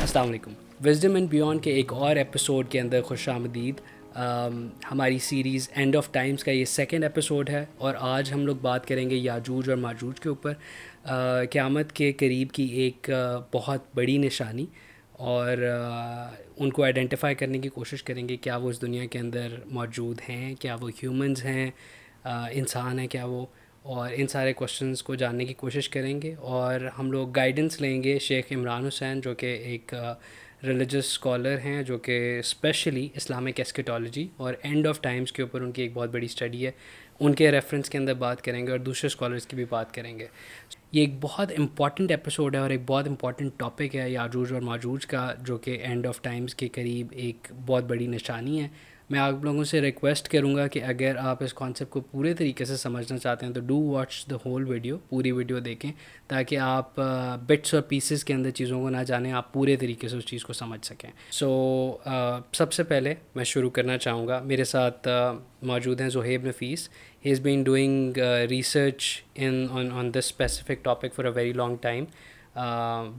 السلام علیکم. Wisdom and beyond کے ایک اور ایپیسوڈ کے اندر خوش آمدید. ہماری سیریز اینڈ آف ٹائمز کا یہ سیکنڈ ایپیسوڈ ہے اور آج ہم لوگ بات کریں گے یاجوج اور ماجوج کے اوپر. قیامت کے قریب کی ایک بہت بڑی نشانی اور ان کو آئیڈینٹیفائی کرنے کی کوشش کریں گے. کیا وہ اس دنیا کے اندر موجود ہیں, کیا وہ ہیومنز ہیں, انسان ہیں کیا وہ, اور ان سارے کوشچنس کو جاننے کی کوشش کریں گے. اور ہم لوگ گائیڈنس لیں گے شیخ عمران حسین جو کہ ایک ریلیجس اسکالر ہیں, جو کہ اسپیشلی اسلامک ایسکیٹالوجی اور اینڈ آف ٹائمز کے اوپر ان کی ایک بہت بڑی اسٹڈی ہے. ان کے ریفرنس کے اندر بات کریں گے اور دوسرے اسکالرس کی بھی بات کریں گے. یہ ایک بہت امپورٹنٹ ایپیسوڈ ہے اور ایک بہت امپورٹنٹ ٹاپک ہے یاجوج اور ماجوج کا, جو کہ اینڈ آف ٹائمز کے قریب ایک بہت بڑی نشانی ہے. میں آپ لوگوں سے ریکویسٹ کروں گا کہ اگر آپ اس کانسیپٹ کو پورے طریقے سے سمجھنا چاہتے ہیں تو do watch the whole video, پوری ویڈیو دیکھیں تاکہ آپ بٹس اور پیسز کے اندر چیزوں کو نہ جانیں, آپ پورے طریقے سے اس چیز کو سمجھ سکیں. سب سے پہلے میں شروع کرنا چاہوں گا, میرے ساتھ موجود ہیں Zohaib Nafees. He is been doing research on this specific topic for a very long time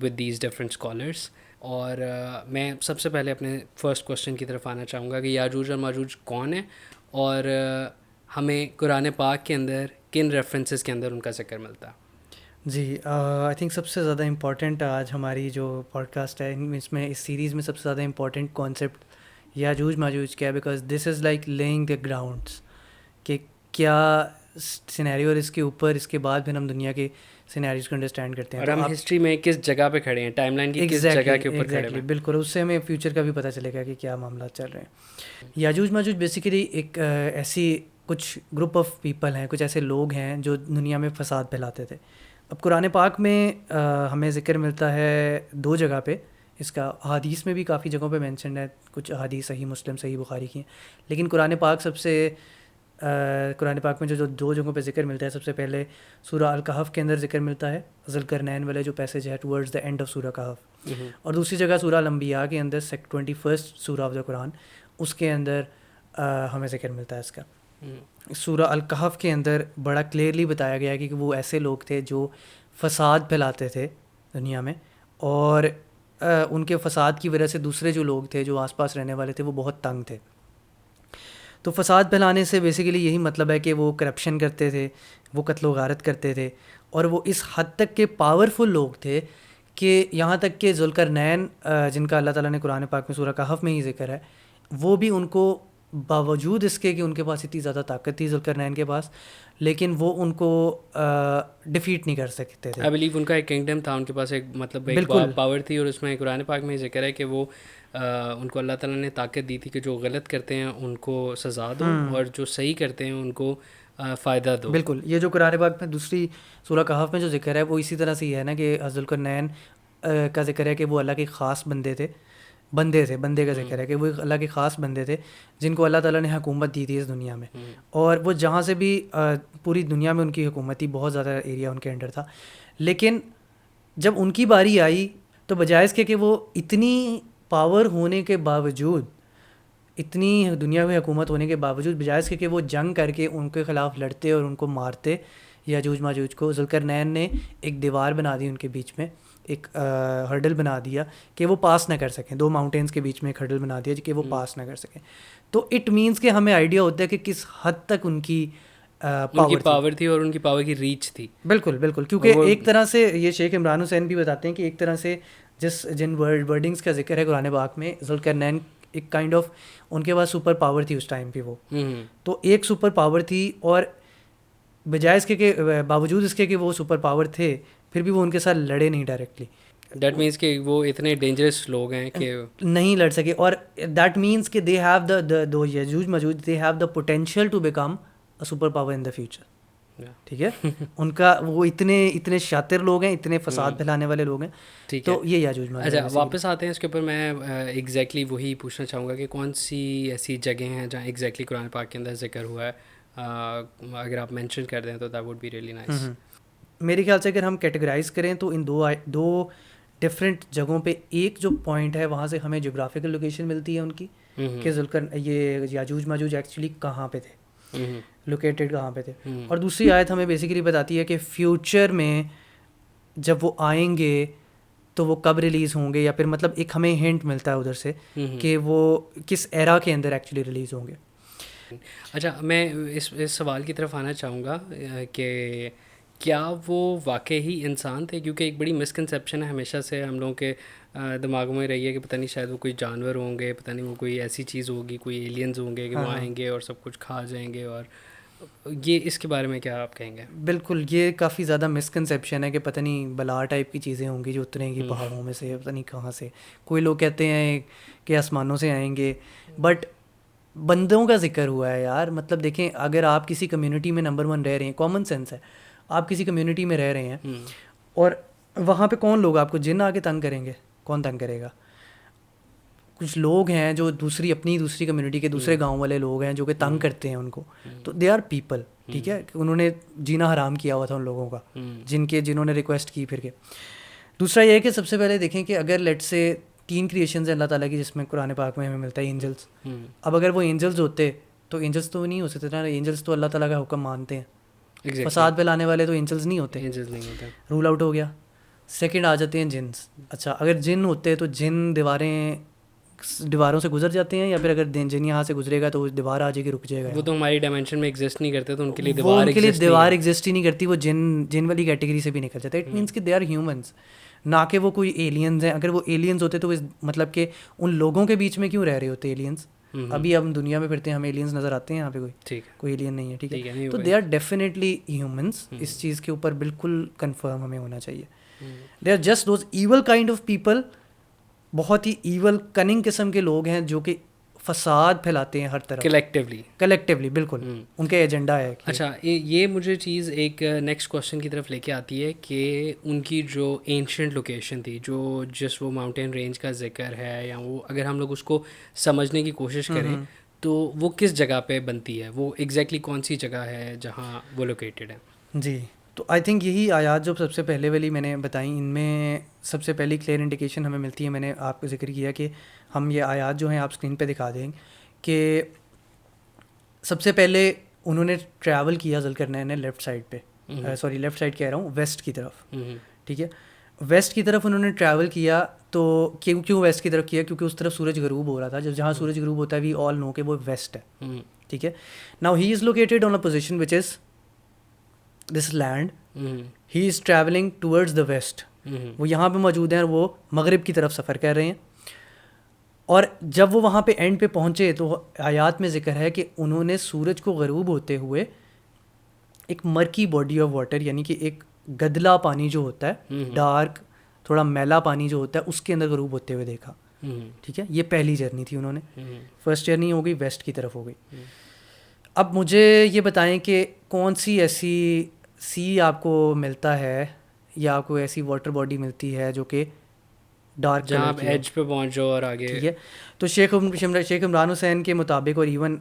with these different scholars. اور میں سب سے پہلے اپنے فرسٹ کوشچن کی طرف آنا چاہوں گا کہ یاجوج اور ماجوج کون ہیں اور ہمیں قرآن پاک کے اندر کن ریفرنسز کے اندر ان کا ذکر ملتا ہے. جی آئی تھنک سب سے زیادہ امپورٹنٹ آج ہماری جو پوڈ کاسٹ ہے اس سیریز میں سب سے زیادہ امپورٹنٹ کانسیپٹ یاجوج ماجوج کیا ہے, because this is like lying the grounds کہ کیا سینیریو, اور اس کے اوپر اس کے بعد پھر ہم دنیا کے سینیریوز کو انڈرسٹینڈ کرتے ہیں اور ہم ہسٹری میں کس جگہ پہ کھڑے ہیں, ٹائم لائن کی کس جگہ کے اوپر کھڑے ہیں. بالکل, اس سے ہمیں فیوچر کا بھی پتہ چلے گا کہ کیا معاملات چل رہے ہیں. یاجوج ماجوج بیسیکلی ایک ایسی کچھ گروپ آف پیپل ہیں, کچھ ایسے لوگ ہیں جو دنیا میں فساد پھیلاتے تھے. اب قرآن پاک میں ہمیں ذکر ملتا ہے دو جگہ پہ, اس کا احادیث میں بھی کافی جگہوں پہ مینشنڈ ہے, کچھ احادیث صحیح مسلم صحیح بخاری کی ہیں, لیکن قرآن پاک میں جو دو جگہوں پہ ذکر ملتا ہے, سب سے پہلے سورہ الکہف کے اندر ذکر ملتا ہے, ذوالقرنین والے جو پیسج ہے ٹورڈز دا اینڈ آف سورہ کہف, اور دوسری جگہ سورہ الانبیاء کے اندر 21 سورہ آف دا قرآن, اس کے اندر ہمیں ذکر ملتا ہے اس کا. سورہ الکہف کے اندر بڑا کلیئرلی بتایا گیا ہے کہ وہ ایسے لوگ تھے جو فساد پھیلاتے تھے دنیا میں, اور ان کے فساد کی وجہ سے دوسرے جو لوگ تھے جو آس پاس رہنے والے تھے وہ بہت تنگ تھے. تو فساد پھیلانے سے بیسیکلی یہی مطلب ہے کہ وہ کرپشن کرتے تھے, وہ قتل و غارت کرتے تھے, اور وہ اس حد تک کے پاورفل لوگ تھے کہ یہاں تک کہ ذوالقرنین جن کا اللہ تعالیٰ نے قرآن پاک میں سورہ کہف میں ہی ذکر ہے, وہ بھی ان کو باوجود اس کے کہ ان کے پاس اتنی زیادہ طاقت تھی ذوالقرنین کے پاس, لیکن وہ ان کو ڈیفیٹ نہیں کر سکتے تھے. آئی بلیو ان کا ایک کنگڈم تھا, ان کے پاس ایک مطلب ایک پاور تھی, اور اس میں قرآن پاک میں ذکر ہے کہ وہ ان کو اللہ تعالیٰ نے طاقت دی تھی کہ جو غلط کرتے ہیں ان کو سزا دو اور جو صحیح کرتے ہیں ان کو فائدہ دو. بالکل, یہ جو قرآن پاک میں دوسری سورہ کہف میں جو ذکر ہے وہ اسی طرح سے ہی ہے نا, کہ ذوالقرنین کا ذکر ہے کہ وہ اللہ کے خاص بندے کا ذکر ہے کہ وہ اللہ کے خاص بندے تھے جن کو اللہ تعالیٰ نے حکومت دی تھی اس دنیا میں, اور وہ جہاں سے بھی پوری دنیا میں ان کی حکومت تھی, بہت زیادہ ایریا ان کے انڈر تھا. لیکن جب ان کی باری آئی تو بجائے اس کے کہ وہ اتنی پاور ہونے کے باوجود, اتنی دنیا میں حکومت ہونے کے باوجود, بجائے اس کے کہ وہ جنگ کر کے ان کے خلاف لڑتے اور ان کو مارتے یاجوج ماجوج کو, ذوالقرنین نے ایک دیوار بنا دی ان کے بیچ میں, ایک ہرڈل بنا دیا کہ وہ پاس نہ کر سکیں, دو ماؤنٹینس کے بیچ میں ایک ہرڈل بنا دیا کہ وہ پاس نہ کر سکیں. تو اٹ مینس کہ ہمیں آئیڈیا ہوتا ہے کہ کس حد تک ان کی پاور تھی اور ان کی پاور کی ریچ تھی. بالکل, کیونکہ ایک طرح سے یہ شیخ عمران حسین بھی بتاتے ہیں کہ ایک طرح سے جن ورڈنگس کا ذکر ہے قرآن پاک میں, ذوالقرنین ایک کائنڈ آف ان کے پاس سپر پاور تھی اس ٹائم پہ, وہ تو ایک سپر پاور تھی, اور بجائے اس کے کہ باوجود اس کے کہ وہ سپر پاور تھے پھر بھی وہ ان کے ساتھ لڑے نہیں ڈائریکٹلی. دیٹ مینس کہ وہ اتنے ڈینجرس لوگ ہیں کہ نہیں لڑ سکے, اور دیٹ مینس کہ دے ہیو دا یاجوج ماجوج they have the potential to become a super power in the future. ٹھیک ہے, ان کا وہ اتنے شاطر لوگ ہیں, اتنے فساد پھیلانے والے لوگ ہیں. تو یہ یاجوج ماجوج. اچھا, واپس آتے ہیں اس کے اوپر. میں ایگزیکٹلی وہی پوچھنا چاہوں گا کہ کون سی ایسی جگہیں ہیں جہاں ایگزیکٹلی قرآن پاک کے اندر ذکر ہوا ہے, اگر آپ مینشن کر دیں تو that would be really nice. میرے خیال سے اگر ہم کیٹیگرائز کریں تو ان دو ڈفرینٹ جگہوں پہ ایک جو پوائنٹ ہے وہاں سے ہمیں جغرافیکل لوکیشن ملتی ہے ان کی, کہ یہ یاجوج ماجوج ایکچولی کہاں پہ تھے, لوکیٹڈ کہاں پہ تھے. اور دوسری آیت ہمیں بیسیکلی بتاتی ہے کہ فیوچر میں جب وہ آئیں گے تو وہ کب ریلیز ہوں گے، یا پھر مطلب ایک ہمیں ہنٹ ملتا ہے ادھر سے کہ وہ کس ایرا کے اندر ایکچولی ریلیز ہوں گے. اچھا، میں اس سوال کی طرف آنا چاہوں گا کہ کیا وہ واقعی انسان تھے؟ کیونکہ ایک بڑی مسکنسیپشن ہے ہمیشہ سے ہم لوگوں کے دماغوں میں رہی ہے کہ پتہ نہیں شاید وہ کوئی جانور ہوں گے، پتہ نہیں وہ کوئی ایسی چیز ہوگی، کوئی ایلینز ہوں گے کہ وہ آئیں گے اور سب کچھ کھا جائیں گے. اور یہ اس کے بارے میں کیا آپ کہیں گے؟ بالکل، یہ کافی زیادہ مسکنسیپشن ہے کہ پتہ نہیں بلا ٹائپ کی چیزیں ہوں گی جو اتریں گی پہاڑوں میں سے، پتہ نہیں کہاں سے. کوئی لوگ کہتے ہیں کہ آسمانوں سے آئیں گے، بٹ بندوں کا ذکر ہوا ہے یار. مطلب دیکھیں، اگر آپ کسی کمیونٹی میں نمبر 1 رہ رہے ہیں، کامن سینس ہے، آپ کسی کمیونٹی میں رہ رہے ہیں اور وہاں پہ کون لوگ آپ کو جن آ کے تنگ کریں گے؟ کون تنگ کرے گا؟ کچھ لوگ ہیں جو اپنی دوسری کمیونٹی کے دوسرے گاؤں والے لوگ ہیں جو کہ تنگ کرتے ہیں ان کو. تو دے آر پیپل، ٹھیک ہے، انہوں نے جینا حرام کیا ہوا تھا ان لوگوں کا، جنہوں نے ریکویسٹ کی پھر کے. دوسرا یہ ہے کہ سب سے پہلے دیکھیں کہ اگر لیٹ سے 3 کریشنز ہیں اللہ تعالیٰ کی جس میں قرآن پاک میں ہمیں ملتا ہے اینجلس. اب اگر وہ اینجلس ہوتے تو اینجلس تو نہیں ہو سکتے نا، اینجلس تو اللہ تعالیٰ کا حکم مانتے ہیں. فساد پھیلانے والے تو اینجلس نہیں ہوتے، رول آؤٹ ہو گیا. سیکنڈ آ جاتے ہیں جنس. اچھا، اگر جن ہوتے تو جن دیواروں سے گزر جاتے ہیں، یا پھر اگر جن یہاں سے گزرے گا تو وہ دیوار آ جائے گی، رک جائے گا. وہ تو ہماری ڈائمینشن میں ایگزسٹ نہیں کرتے، تو ان کے لیے دیوار ایگزسٹ ہی نہیں کرتی، وہ جن والی کیٹیگری سے بھی نکل جاتا ہے. اٹ مینس کہ دے آر ہیومنس، نہ کہ وہ کوئی ایلینز ہیں. اگر وہ ایلینز ہوتے تو مطلب کہ ان لوگوں کے بیچ میں کیوں رہ رہے ہوتے ایلینز؟ ابھی ہم دنیا میں پھرتے ہیں، ہمیں ایلینز نظر آتے ہیں یہاں پہ؟ کوئی ایلین نہیں ہے، ٹھیک ہے. تو دے آر ڈیفینیٹلی ہیومنس. اس چیز کے اوپر بالکل کنفرم ہمیں ہونا چاہیے. They are just those evil kind of people, بہت ہی ایول کننگ قسم کے لوگ ہیں جو کہ فساد پھیلاتے ہیں ہر طرف کلیکٹیولی. بالکل ان کا ایجنڈا ہے. اچھا، یہ مجھے چیز ایک نیکسٹ کوشچن کی طرف لے کے آتی ہے کہ ان کی جو اینشنٹ لوکیشن تھی، جس وہ ماؤنٹین رینج کا ذکر ہے، یا وہ اگر ہم لوگ اس کو سمجھنے کی کوشش کریں تو وہ کس جگہ پہ بنتی ہے؟ وہ ایگزیکٹلی کون سی جگہ ہے جہاں وہ لوکیٹڈ ہے؟ جی، تو آئی تھنک یہی آیات جو سب سے پہلے والی میں نے بتائیں، ان میں سب سے پہلی کلیئر انڈیکیشن ہمیں ملتی ہے. میں نے آپ کو ذکر کیا کہ ہم یہ آیات جو ہیں آپ اسکرین پہ دکھا دیں کہ سب سے پہلے انہوں نے ٹریول کیا ذوالقرنین نے لیفٹ سائڈ پہ، لیفٹ سائڈ کہہ رہا ہوں، ویسٹ کی طرف. ٹھیک ہے، ویسٹ کی طرف انہوں نے ٹریول کیا. تو کیوں ویسٹ کی طرف کیا؟ کیونکہ اس طرف سورج غروب ہو رہا تھا. جہاں سورج غروب ہوتا ہے وی آل نو کہ وہ ویسٹ ہے. ٹھیک ہے، now he is located on a position which is this land. He is travelling towards the west. وہ یہاں پہ موجود ہیں اور وہ مغرب کی طرف سفر کر رہے ہیں. اور جب وہ وہاں پہ اینڈ پہ پہنچے تو آیات میں ذکر ہے کہ انہوں نے سورج کو غروب ہوتے ہوئے ایک مرکی باڈی آف واٹر، یعنی کہ ایک گدلا پانی جو ہوتا ہے، ڈارک تھوڑا میلا پانی جو ہوتا ہے، اس کے اندر غروب ہوتے ہوئے دیکھا. ٹھیک ہے، یہ پہلی جرنی تھی انہوں نے. فرسٹ جرنی ہو گئی، ویسٹ کی طرف ہو گئی. اب مجھے یہ بتائیں کہ کون سی ایسی سی آپ کو ملتا ہے یا آپ کو ایسی واٹر باڈی ملتی ہے جو کہ ڈارک جہاں آپ ایج پہ پہنچ جاؤ اور آگے. ٹھیک ہے، تو شیخ عمران حسین کے مطابق، اور ایون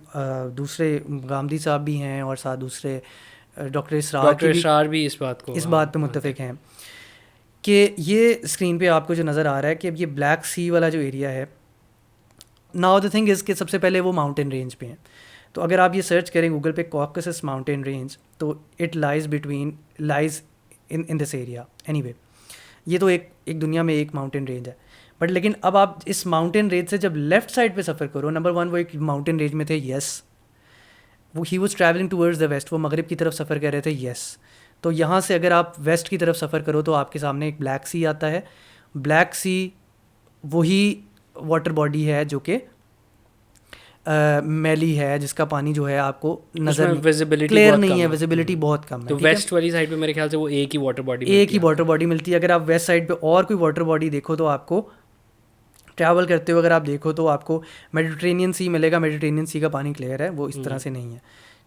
دوسرے غامدی صاحب بھی ہیں اور ساتھ دوسرے ڈاکٹر اسرار بھی اس بات پہ متفق ہیں کہ یہ اسکرین پہ آپ کو جو نظر آ رہا ہے کہ اب یہ بلیک سی والا جو ایریا ہے، ناؤ دا تھنگ از کہ سب سے پہلے وہ ماؤنٹین رینج پہ ہیں. تو اگر آپ یہ سرچ کریں گوگل پہ کوکسس ماؤنٹین رینج، تو it lies in this area. Any way, یہ تو ایک دنیا میں ایک ماؤنٹین رینج ہے. بٹ لیکن اب آپ اس ماؤنٹین رینج سے جب لیفٹ سائڈ پہ سفر کرو، نمبر 1 وہ ایک ماؤنٹین رینج میں تھے، یس. وہ he was travelling towards the west, وہ مغرب کی طرف سفر کر رہے تھے، یس. تو یہاں سے اگر آپ ویسٹ کی طرف سفر کرو تو آپ کے سامنے ایک بلیک سی آتا ہے. بلیک سی وہی واٹر باڈی ہے جو کہ میلی ہے، جس کا پانی جو ہے آپ کو نظر کلیئر نہیں ہے، ویزیبلٹی بہت کم ہے. تو ویسٹ والی سائڈ پہ میرے خیال سے وہ ایک ہی واٹر باڈی ملتی ہے. اگر آپ ویسٹ سائڈ پہ اور کوئی واٹر باڈی دیکھو تو آپ کو ٹریول کرتے ہوئے اگر آپ دیکھو تو آپ کو میڈیٹرینین سی ملے گا. میڈیٹرینین سی کا پانی کلیئر ہے، وہ اس طرح سے نہیں ہے.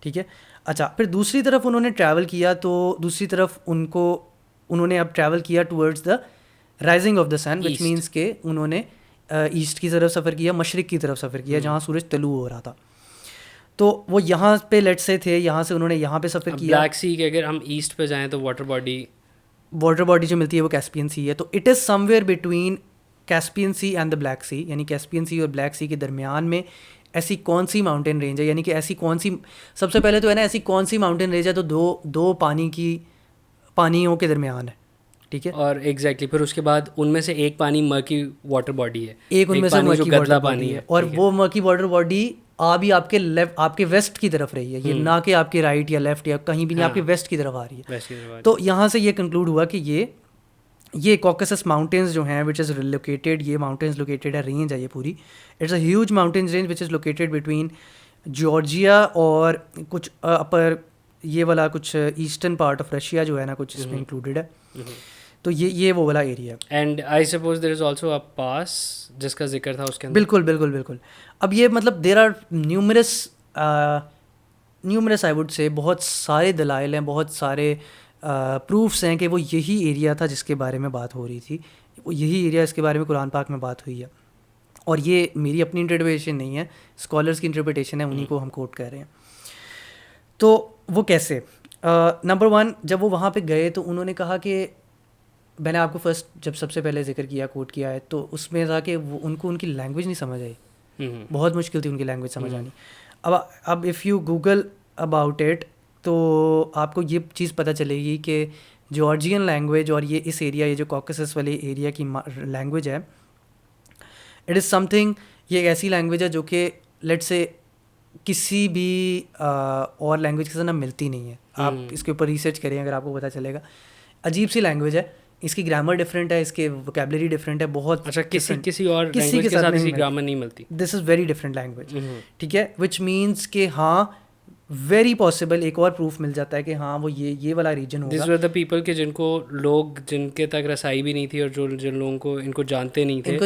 ٹھیک ہے، اچھا، پھر دوسری طرف انہوں نے ٹریول کیا، تو دوسری طرف انہوں نے اب ٹریول کیا towards the rising of the sun, which means کہ انہوں نے ایسٹ کی طرف سفر کیا، مشرق کی طرف سفر کیا، جہاں سورج طلوع ہو رہا تھا. تو وہ یہاں پہ لیٹ سے تھے، یہاں سے انہوں نے یہاں پہ سفر کیا. بلیک سی کے اگر ہم ایسٹ پہ جائیں تو واٹر باڈی جو ملتی ہے وہ کیسپین سی ہے. تو it is somewhere between Caspian Sea and the Black Sea, یعنی کیسپین سی اور بلیک سی کے درمیان میں ایسی کون سی ماؤنٹین رینج ہے، یعنی کہ ایسی کون سی، سب سے پہلے تو ہے نا ایسی کون سی ماؤنٹین رینج ہے تو دو پانیوں کے درمیان ہے. ٹھیک ہے. اور ایگزیکٹلی پھر اس کے بعد ان میں سے ایک پانی مرکی واٹر باڈی ہے, ایک ان میں سے مرکی واٹر باڈی ہے, اور وہ مرکی واٹر باڈی بھی آپ کے لیفٹ, آپ کے ویسٹ کی طرف رہی ہے, یہ نہ کہ آپ کے رائٹ یا لیفٹ یا کہیں بھی نہیں, آپ کے ویسٹ کی طرف آ رہی ہے. تو یہاں سے یہ کنکلوڈ ہوا کہ یہ کوکسس ماؤنٹینز جو ہیں وچ از لوکیٹیڈ, یہ ماؤنٹینز لوکیٹیڈ ہے, رینج ہے یہ پوری, it's a huge mountains range which is located between Georgia اور کچھ اپر یہ والا کچھ ایسٹرن پارٹ آف رشیا جو ہے نا, کچھ اس میں انکلوڈیڈ ہے. تو یہ وہ والا ایریا ہے. And I suppose there is also a pass جس کا ذکر تھا اس کے اندر. بالکل بالکل بالکل. اب یہ مطلب there are numerous I would say, بہت سارے دلائل ہیں, بہت سارے پروفس ہیں کہ وہ یہی ایریا تھا جس کے بارے میں بات ہو رہی تھی, وہ یہی ایریا اس کے بارے میں قرآن پاک میں بات ہوئی ہے. اور یہ میری اپنی انٹرپریٹیشن نہیں ہے, اسکالرس کی انٹرپریٹیشن ہے, انہیں کو ہم کوٹ کر رہے ہیں. تو وہ کیسے, نمبر 1 جب وہ وہاں پہ گئے تو انہوں نے کہا کہ میں نے آپ کو فرسٹ جب سب سے پہلے ذکر کیا, کوٹ کیا ہے, تو اس میں تھا کہ وہ ان کو ان کی لینگویج نہیں سمجھ آئی, بہت مشکل تھی ان کی لینگویج سمجھ آنی. اب if you Google about it تو آپ کو یہ چیز پتہ چلے گی کہ جارجین لینگویج اور یہ اس ایریا, یہ جو کوکسس والے ایریا کی لینگویج ہے, اٹ از سم تھنگ, یہ ایک ایسی لینگویج ہے جو کہ لیٹ سے کسی بھی اور لینگویج کے ساتھ نہ ملتی نہیں ہے. آپ اس کے اوپر ریسرچ کریں اگر آپ کو پتہ چلے گا. عجیب سی لینگویج ہے, اس کی گرامر ڈفرینٹ ہے, اس کے ووکیبلری ڈفرینٹ ہے, بہت. اچھا, کسی اور لینگویج کے ساتھ اس کی گرامر نہیں ملتی. دس از ویری ڈفرینٹ لینگویج, ٹھیک ہے, وچ مینس کہ ہاں ویری پاسبل ایک اور پروف مل جاتا ہے کہ ہاں وہ یہ والا ریجن ہوگا. دیز ور دا پیپل کہ جن کو لوگ جن کے تک رسائی بھی نہیں تھی, اور جن لوگوں کو ان کو جانتے نہیں تھے,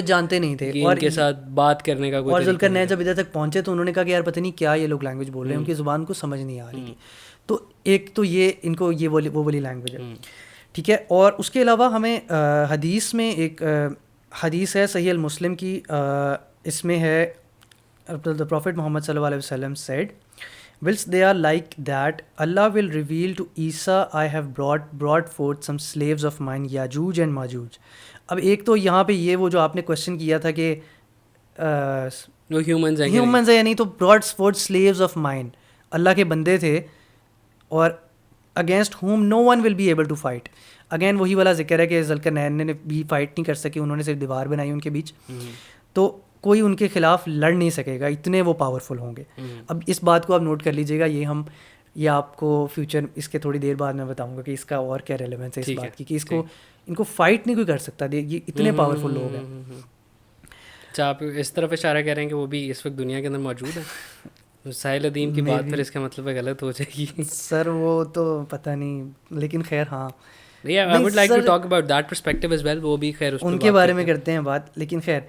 اور ان کے ساتھ بات کرنے کا کوئی. اور ذوالقرنین جب ادھر تک پہنچے تو انہوں نے کہا کہ یار پتہ نہیں کیا یہ لوگ لینگویج بول رہے ہیں, ان کی زبان کو سمجھ نہیں آ رہی تھی. تو ایک تو یہ ان کو یہ وہ والی لینگویج ہے, ٹھیک ہے. اور اس کے علاوہ ہمیں حدیث میں ایک حدیث ہے صحیح المسلم کی, اس میں ہے the Prophet Muhammad صلی اللہ علیہ وسلم said whilst they are like that Allah will reveal to Isa I have brought forth some slaves of mine Yajuj and Majuj. اب ایک تو یہاں پہ یہ وہ جو آپ نے کوشچن کیا تھا کہ وہ ہیومنز ہیں یا نہیں, تو brought forth slaves of mine, اللہ کے بندے تھے, اور against whom no one will be able to fight. Again وہی والا ذکر ہے کہ ذوالقرنین نے بھی فائٹ نہیں کر سکے, انہوں نے صرف دیوار بنائی ان کے بیچ, تو کوئی ان کے خلاف لڑ نہیں سکے گا, اتنے وہ پاورفل ہوں گے. اب اس بات کو آپ نوٹ کر لیجیے گا, یہ آپ کو فیوچر اس کے تھوڑی دیر بعد میں بتاؤں گا کہ اس کا اور کیا ریلیونس ہے اس بات کی, کہ اس کو ان کو فائٹ نہیں کوئی کر سکتا, یہ اتنے پاورفل لوگ ہیں. اچھا, آپ اس طرف اشارہ کر رہے ہیں کہ وہ بھی اس وقت دنیا کے اندر موجود ہیں. ساحل ادیم کی بات پھر اس کا مطلب ہے غلط ہو جائے گی سر, وہ تو پتہ نہیں, لیکن خیر ہاں I would like to talk about that perspective as well. وہ بھی خیر ان کے بارے میں کرتے ہیں بات, لیکن خیر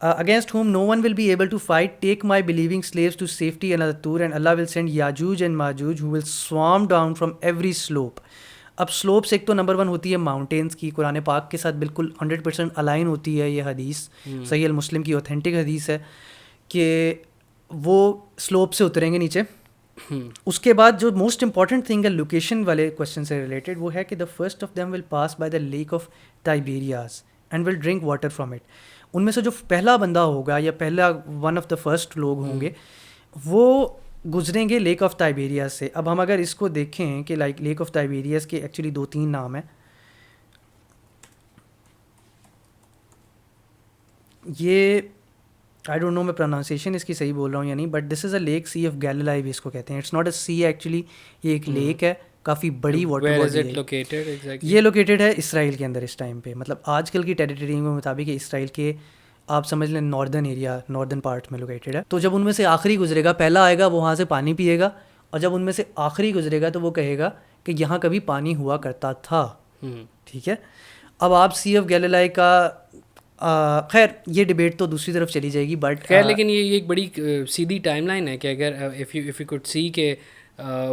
against whom no one will be able to fight, take my believing slaves to safety and Tur, and Allah will send Yajuj and Majuj who will swarm down from every slope. اب slopes ایک تو number 1 ہوتی ہے mountains کی, قرآن پاک کے ساتھ بالکل 100% الائن ہوتی ہے یہ حدیث, صحیح المسلم کی اوتھینٹک حدیث ہے کہ وہ سلوپ سے اتریں گے نیچے. اس کے بعد جو موسٹ امپورٹنٹ تھنگ ہے لوکیشن والے کوشچن سے ریلیٹڈ, وہ ہے کہ the first of them will pass by the lake of Tiberias and will drink water from it. ان میں سے جو پہلا بندہ ہوگا یا پہلا ون آف دا فرسٹ لوگ ہوں گے, وہ گزریں گے لیک آف ٹائبیریاز سے. اب ہم اگر اس کو دیکھیں کہ لائک لیک آف ٹائبیریاز کے ایکچولی 2-3 نام ہیں, یہ آئی ڈونٹ نو میں پروناؤنسیشن اس کی صحیح بول رہا ہوں یا نہیں, but this is a lake, sea of Galilee بھی اس کو کہتے ہیں. It's not a sea actually, یہ ایک لیک ہے, کافی بڑی واٹر باڈی ہے. یہ لوکیٹڈ ہے اسرائیل کے اندر اس ٹائم پہ, مطلب آج کل کی ٹیریٹری کے مطابق اسرائیل کے آپ سمجھ لیں ناردرن ایریا, ناردرن پارٹ میں لوکیٹڈ ہے. تو جب ان میں سے آخری گزرے گا, پہلا آئے گا وہ وہاں سے پانی پیے گا, اور جب ان میں سے آخری گزرے گا تو وہ کہے گا کہ یہاں کبھی پانی ہوا کرتا تھا. ٹھیک ہے, اب آپ سی آف گیلیلائی کا خیر یہ ڈبیٹ تو دوسری طرف چلی جائے گی, بٹ خیر لیکن یہ ایک بڑی سیدھی ٹائم لائن ہے کہ اگر اف یو کوڈ سی کہ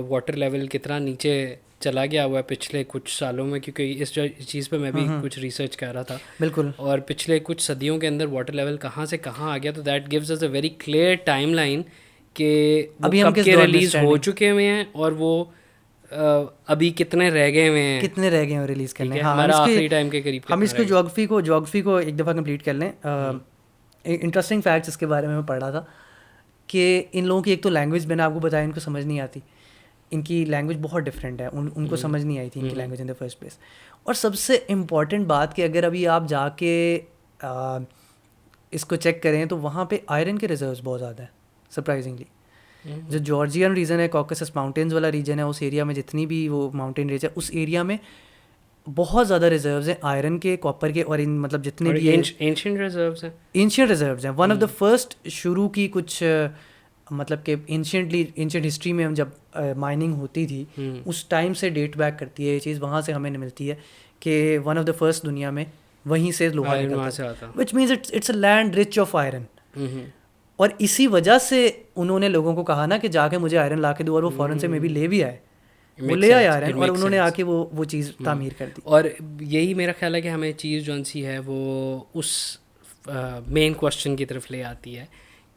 واٹر لیول کتنا نیچے چلا گیا ہوا ہے پچھلے کچھ سالوں میں, کیونکہ اس چیز پہ میں بھی کچھ ریسرچ کر رہا تھا. بالکل, اور پچھلے کچھ صدیوں کے اندر واٹر لیول کہاں سے کہاں آ گیا, تو that gives us a very clear time line کہ ابھی ہم کے ریلیز ہو چکے ہوئے ہیں, اور وہ ابھی کتنے رہ گئے ہوئے ہیں ریلیز کرنے. ہمارا آخری ٹائم کے قریب. ہم اس کو جیوگرفی کو ایک دفعہ کمپلیٹ کر لیں. انٹرسٹنگ فیکٹس اس کے بارے میں پڑھ رہا تھا کہ ان لوگوں کی ایک تو لینگویج میں نے آپ کو بتایا ان کو سمجھ نہیں آتی, ان کی لینگویج بہت ڈفرینٹ ہے, ان کو سمجھ نہیں آئی تھی ان کی language in the first place. اور سب سے امپورٹنٹ بات کہ اگر ابھی آپ جا کے اس کو چیک کریں تو وہاں پہ آئرن کے ریزروز بہت زیادہ ہیں سرپرائزنگلی. جو جارجین ریجن ہے, کوکسس ماؤنٹینز والا ریجن ہے, اس ایریا میں جتنی بھی وہ ماؤنٹین رینج ہے اس ایریا میں بہت زیادہ ریزروز ہیں آئرن کے, کاپر کے, اور ان مطلب جتنے بھی اینشینٹ ریزروز ہیں. ون آف دا فرسٹ شروع کی کچھ مطلب کہ اینشینٹ ہسٹری میں جب مائننگ ہوتی تھی اس ٹائم سے ڈیٹ بیک کرتی ہے یہ چیز, وہاں سے ہمیں ملتی ہے کہ ون آف دا فرسٹ دنیا میں وہیں سے لوہا نکلتا ہے, which means it's a land rich of iron. اور اسی وجہ سے انہوں نے لوگوں کو کہا نا کہ جا کے مجھے آئرن لا کے دو, اور وہ فوراً سے میں بھی لے بھی آئے, وہ لے آئے آئرن, اور انہوں نے آ کے وہ چیز تعمیر کر دی. اور یہی میرا خیال ہے کہ ہمیں چیز جون سی ہے وہ اس مین کوشچن کی طرف لے آتی ہے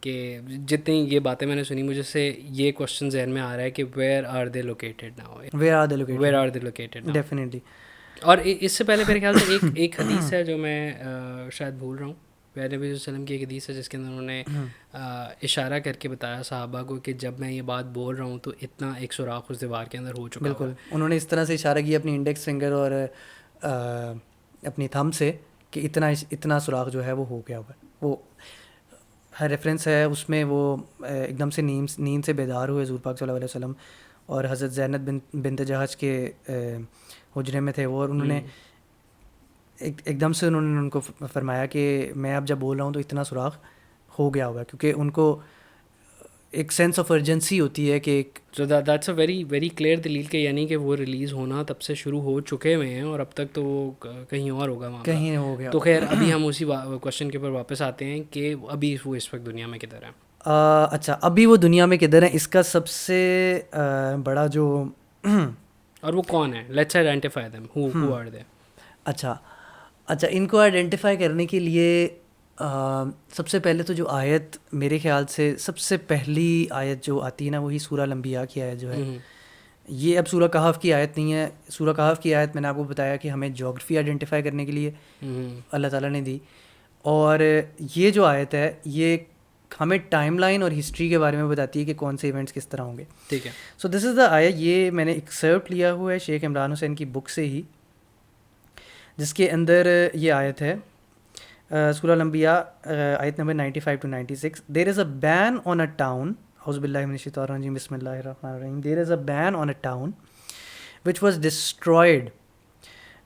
کہ جتنی یہ باتیں میں نے سنی مجھے سے یہ کوشچن ذہن میں آ رہا ہے کہ where are they located now, where are they located definitely. اور اس سے پہلے میرے خیال سے ایک حدیث ہے جو میں شاید بھول رہا ہوں, پیارے نبی صلی اللہ علیہ وسلم کی ایک حدیث ہے جس کے اندر انہوں نے اشارہ کر کے بتایا صحابہ کو کہ جب میں یہ بات بول رہا ہوں تو اتنا ایک سوراخ اس دیوار کے اندر ہو چکا. بالکل, انہوں نے اس طرح سے اشارہ کیا اپنی انڈیکس فنگر اور اپنی تھم سے کہ اتنا سوراخ جو ہے وہ ہو گیا ہوا ہے. وہ ریفرنس ہے اس میں, وہ ایک دم سے نیند سے بیدار ہوئے حضور پاک صلی اللہ علیہ وسلم, اور حضرت زینب بنت جہش کے حجرے میں تھے وہ, اور انہوں نے ایک دم سے انہوں نے ان کو فرمایا کہ میں اب جب بول رہا ہوں تو اتنا سوراخ ہو گیا ہوا ہے, کیونکہ ان کو ایک سینس آف ارجنسی ہوتی ہے کہ ایک that's a very very clear دلیل کہ یعنی کہ وہ ریلیز ہونا تب سے شروع ہو چکے ہوئے ہیں اور اب تک تو وہ کہیں اور ہوگا, وہاں کہیں ہو گیا. تو خیر ابھی ہم اسی کوشچن کے اوپر واپس آتے ہیں کہ ابھی وہ اس وقت دنیا میں کدھر ہیں. اچھا, ابھی وہ دنیا میں کدھر ہیں, اس کا سب سے بڑا جو اور وہ کون ہے, let's identify them, who are they. اچھا, ان کو آئیڈینٹیفائی کرنے کے لیے سب سے پہلے تو جو آیت میرے خیال سے سب سے پہلی آیت جو آتی ہے نا وہی سورہ الانبیاء کی آیت جو ہے. یہ اب سورہ کہف کی آیت نہیں ہے. سورہ کہف کی آیت میں نے آپ کو بتایا کہ ہمیں جغرافی آئیڈینٹیفائی کرنے کے لیے اللہ تعالیٰ نے دی, اور یہ جو آیت ہے یہ ہمیں ٹائم لائن اور ہسٹری کے بارے میں بتاتی ہے کہ کون سے ایونٹس کس طرح ہوں گے. ٹھیک ہے. سو دس از دا آیت, یہ میں نے ایکسرپٹ لیا ہوا ہے شیخ عمران حسین کی بک سے ہی, جس کے اندر یہ آیت ہے سورہ الانبیاء آیت number 95 to 96. There is a ban on a town, اعوذ باللہ من الشیطان الرجیم, بسم اللہ الرحمن الرحیم. There is a ban on a town which was destroyed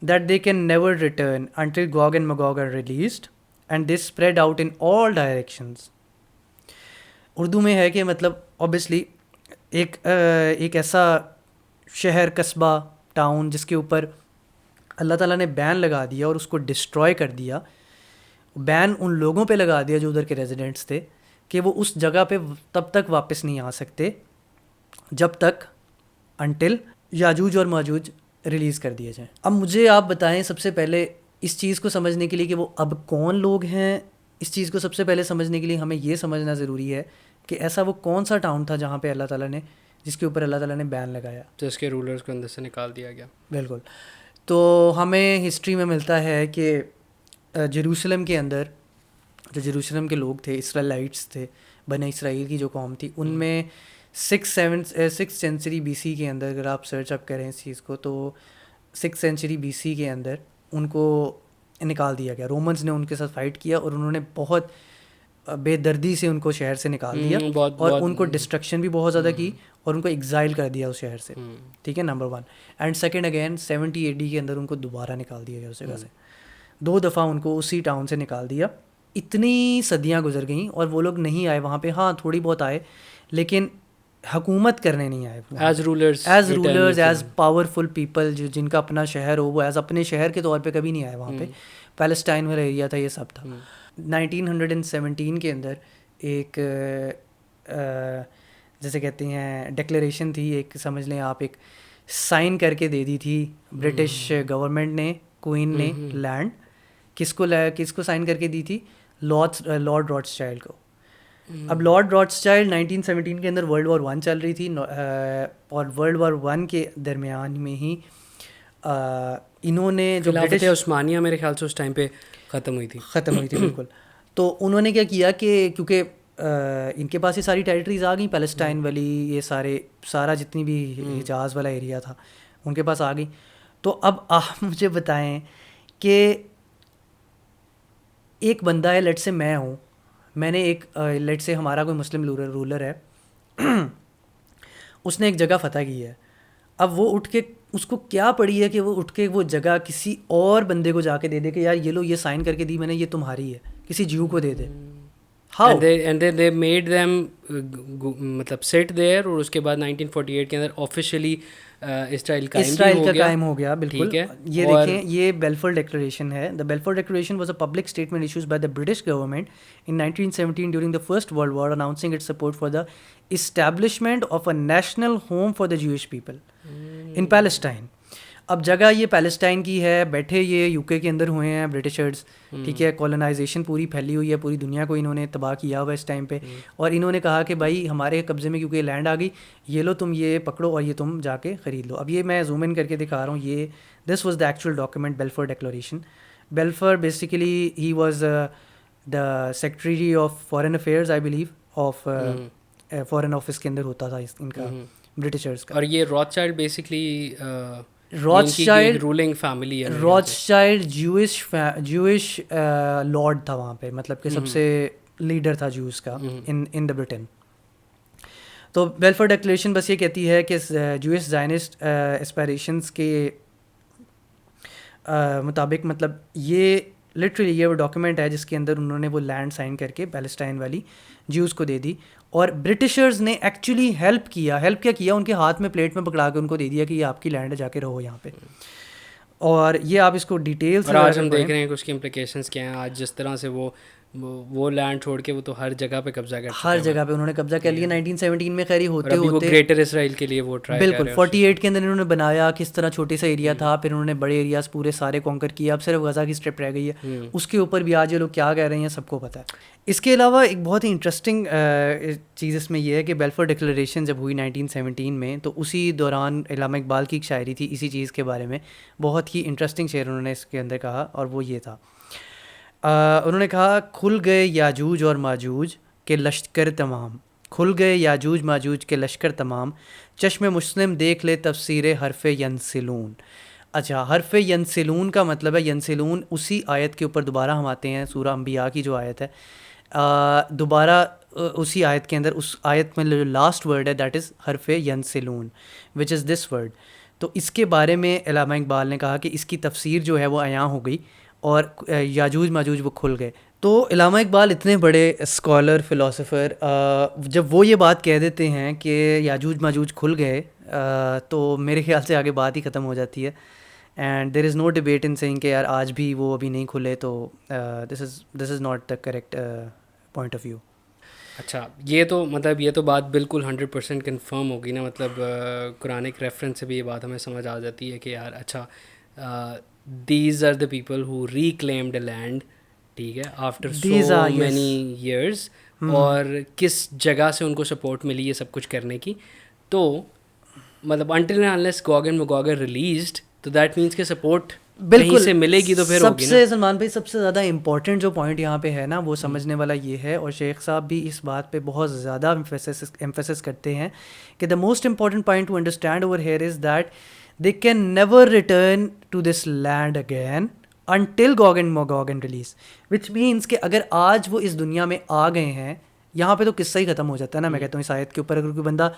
that they can never return until Gog and Magog are released and they spread out in all directions. Urdu میں ہے کہ مطلب اوبیسلی ایک ایسا شہر, قصبہ, ٹاؤن جس کے اوپر اللہ تعالیٰ نے بین لگا دیا اور اس کو ڈسٹروائے کر دیا. بین ان لوگوں پہ لگا دیا جو ادھر کے ریزیڈنٹس تھے کہ وہ اس جگہ پہ تب تک واپس نہیں آ سکتے جب تک انٹل یاجوج اور ماجوج ریلیز کر دیے جائیں. اب مجھے آپ بتائیں سب سے پہلے اس چیز کو سمجھنے کے لیے کہ وہ اب کون لوگ ہیں, اس چیز کو سب سے پہلے سمجھنے کے لیے ہمیں یہ سمجھنا ضروری ہے کہ ایسا وہ کون سا ٹاؤن تھا جہاں پہ اللہ تعالیٰ نے, جس کے اوپر اللہ تعالیٰ نے بین لگایا, جس کے رولرز کو اندر سے نکال دیا گیا. بالکل. تو ہمیں ہسٹری میں ملتا ہے کہ جیروسلم کے اندر جو جیروسلم کے لوگ تھے, اسرائیلائٹس تھے, بنی اسرائیل کی جو قوم تھی, ان میں 6 سینچری بی سی کے اندر, اگر آپ سرچ اپ کریں اس چیز کو تو 6 سینچری بی سی کے اندر ان کو نکال دیا گیا. رومنز نے ان کے ساتھ فائٹ کیا اور انہوں نے بہت بے دردی سے ان کو شہر سے نکال دیا اور ان کو ڈسٹرکشن بھی بہت زیادہ کی اور ان کو ایگزائل کر دیا اس شہر سے. ٹھیک ہے, number 1. And second again 70 AD کے اندر ان کو دوبارہ نکال دیا گیا اس جگہ سے. 2 دفعہ ان کو اسی ٹاؤن سے نکال دیا. اتنی صدیاں گزر گئیں اور وہ لوگ نہیں آئے وہاں پہ. ہاں تھوڑی بہت آئے لیکن حکومت کرنے نہیں آئے. As rulers, as powerful people جن کا اپنا شہر ہو, وہ ایز اپنے شہر کے طور پہ کبھی نہیں آئے وہاں پہ. پیلسٹائن والا ایریا تھا, یہ سب تھا. 1917 کے اندر ایک جیسے کہتے ہیں ڈکلیریشن تھی, ایک سمجھ لیں آپ, ایک سائن کر کے دے دی تھی برٹش گورنمنٹ نے, کوئن نے لینڈ. کس کو سائن کر کے دی تھی؟ لارڈ روتھسچائلڈ کو. اب لارڈ روتھسچائلڈ 1917 کے اندر ورلڈ وار 1 چل رہی تھی اور ورلڈ وار 1 کے درمیان میں ہی انہوں نے جو خلافت عثمانیہ میرے خیال سے اس ٹائم پہ ختم ہوئی تھی. بالکل. تو انہوں نے کیا کیا کہ کیونکہ ان کے پاس یہ ساری ٹیریٹریز آ گئیں، پیلسٹائن والی، یہ سارا جتنی بھی حجاز والا ایریا تھا ان کے پاس آ گئی. تو اب آپ مجھے بتائیں کہ ایک بندہ ہے، لیٹ سے میں ہوں، میں نے ایک لیٹ سے ہمارا کوئی مسلم رولر ہے، اس نے ایک جگہ فتح کی ہے. اب وہ اٹھ کے اس کو کیا پڑی ہے کہ وہ اٹھ کے وہ جگہ کسی اور بندے کو جا کے دے دے کہ یار یہ لو، یہ سائن کر کے دی میں نے، یہ تمہاری ہے، کسی جیو کو دے دے. How? And they made them مطلب sit there، اور اس کے بعد 1948 کے اندر آفیشیلی اسرائیل کا قائم ہو گیا. بالکل. ٹھیک ہے. یہ دیکھیں، یہ بیلفور ڈیکلریشن ہے. The Balfour Declaration was a public statement issues by the British government in 1917 during the First World War announcing its support for the establishment of a national home for the Jewish people in Palestine. اب جگہ یہ Palestine کی ہے، بیٹھے یہ you کے اندر ہوئے ہیں برٹشرز. ٹھیک ہے. کولونائزیشن پوری پھیلی ہوئی ہے، پوری دنیا کو انہوں نے تباہ کیا ہوا اس ٹائم پہ، اور انہوں نے کہا کہ بھائی ہمارے قبضے میں کیونکہ لینڈ آ گئی، یہ لو تم یہ پکڑو اور یہ تم جا کے خرید لو. اب یہ میں زوم ان کر کے دکھا رہا ہوں، یہ this was the actual document, Balfour Declaration. Balfour basically he was the secretary of foreign affairs I believe, of foreign office کے اندر ہوتا تھا ان کا، برٹشرز کا. اور یہ روتھشائلڈ بیسکلی روتھشائلڈ رولنگ فیملی ہے. روتھشائلڈ جوئش لارڈ تھا وہاں پہ، مطلب کہ سب سے لیڈر تھا جوز کا ان دا برٹن. تو بیلفور ڈیکلیریشن بس یہ کہتی ہے کہ جوئش زائنسٹ اسپائریشنس کے مطابق، مطلب یہ لٹرلی یہ وہ ڈاکیومنٹ ہے جس کے اندر انہوں نے وہ لینڈ سائن کر کے پیلسٹائن والی جیوز کو دے دی. اور برٹشرز نے ایکچولی ہیلپ کیا ان کے ہاتھ میں پلیٹ میں پکڑا کے ان کو دے دیا کہ یہ آپ کی لینڈ ہے، جا کے رہو یہاں پہ. اور یہ آپ اس کو ڈیٹیلس، اور آج ہم دیکھ رہے ہیں کہ اس کی امپلیکیشنس کیا ہیں. آج جس طرح سے وہ لینڈ چھوڑ کے وہ تو ہر جگہ پہ قبضہ کر، ہر جگہ پہ انہوں نے قبضہ کر لیا. 1917 میں خیری ہوتے ہوتے گریٹر اسرائیل کے لیے وہ ٹرائی بالکل 48 کے اندر انہوں نے بنایا، کس طرح چھوٹے سا ایریا تھا، پھر انہوں نے بڑے ایریاز پورے سارے کانکر کیا. اب صرف غزہ کی اسٹرپ رہ گئی ہے، اس کے اوپر بھی آج یہ لوگ کیا کہہ رہے ہیں سب کو پتہ ہے. اس کے علاوہ ایک بہت ہی انٹرسٹنگ چیز اس میں یہ ہے کہ بیلفور ڈیکلریشن جب ہوئی 1917 میں، تو اسی دوران علامہ اقبال کی ایک شاعری تھی اسی چیز کے بارے میں، بہت ہی انٹرسٹنگ شعر انہوں نے اس کے اندر کہا، اور وہ یہ تھا. انہوں نے کہا کھل گئے یاجوج اور ماجوج کے لشکر تمام، کھل گئے یاجوج ماجوج کے لشکر تمام، چشم مسلم دیکھ لے تفسیر حرف ینسلون. اچھا، حرف ینسلون کا مطلب ہے، ینسلون اسی آیت کے اوپر دوبارہ ہم آتے ہیں، سورہ انبیاء کی جو آیت ہے، دوبارہ اسی آیت کے اندر، اس آیت میں جو لاسٹ ورڈ ہے دیٹ از حرف ینسلون وچ از دس ورڈ. تو اس کے بارے میں علامہ اقبال نے کہا کہ اس کی تفسیر جو ہے وہ عیاں ہو گئی اور یاجوج ماجوج وہ کھل گئے. تو علامہ اقبال اتنے بڑے اسکالر فلاسفر، جب وہ یہ بات کہہ دیتے ہیں کہ یاجوج ماجوج کھل گئے، تو میرے خیال سے آگے بات ہی ختم ہو جاتی ہے. And there is know debate ان سینگ کہ یار آج بھی وہ ابھی نہیں کھلے، تو this is not the correct point of view. اچھا، یہ تو بات بالکل 100% کنفرم ہوگی نا. مطلب قرآن ایک ریفرنس سے بھی یہ بات ہمیں سمجھ آ جاتی ہے کہ یار اچھا، these are the people who reclaimed land, ٹھیک ہے، آفٹر سو مینی ایئرس، اور کس جگہ سے ان کو سپورٹ ملی یہ سب کچھ کرنے کی. تو مطلب until and unless گوگ and Magog released, تو دیٹ مینس کہ سپورٹ بالکل سے ملے گی تو پھر ہوگی نا. سب سے سلمان بھائی سب سے زیادہ امپورٹنٹ جو پوائنٹ یہاں پہ ہے نا، وہ سمجھنے والا یہ ہے، اور شیخ صاحب بھی اس بات پہ بہت زیادہ ایمفیسس کرتے ہیں کہ the most important point to understand over here is that they can never return to this land again until Gog and Magog release, which means کہ اگر آج وہ اس دنیا میں آ گئے ہیں، یہاں پہ تو قصہ ہی ختم ہو جاتا ہے نا. میں کہتا ہوں اس آیت کے اوپر اگر کوئی بندہ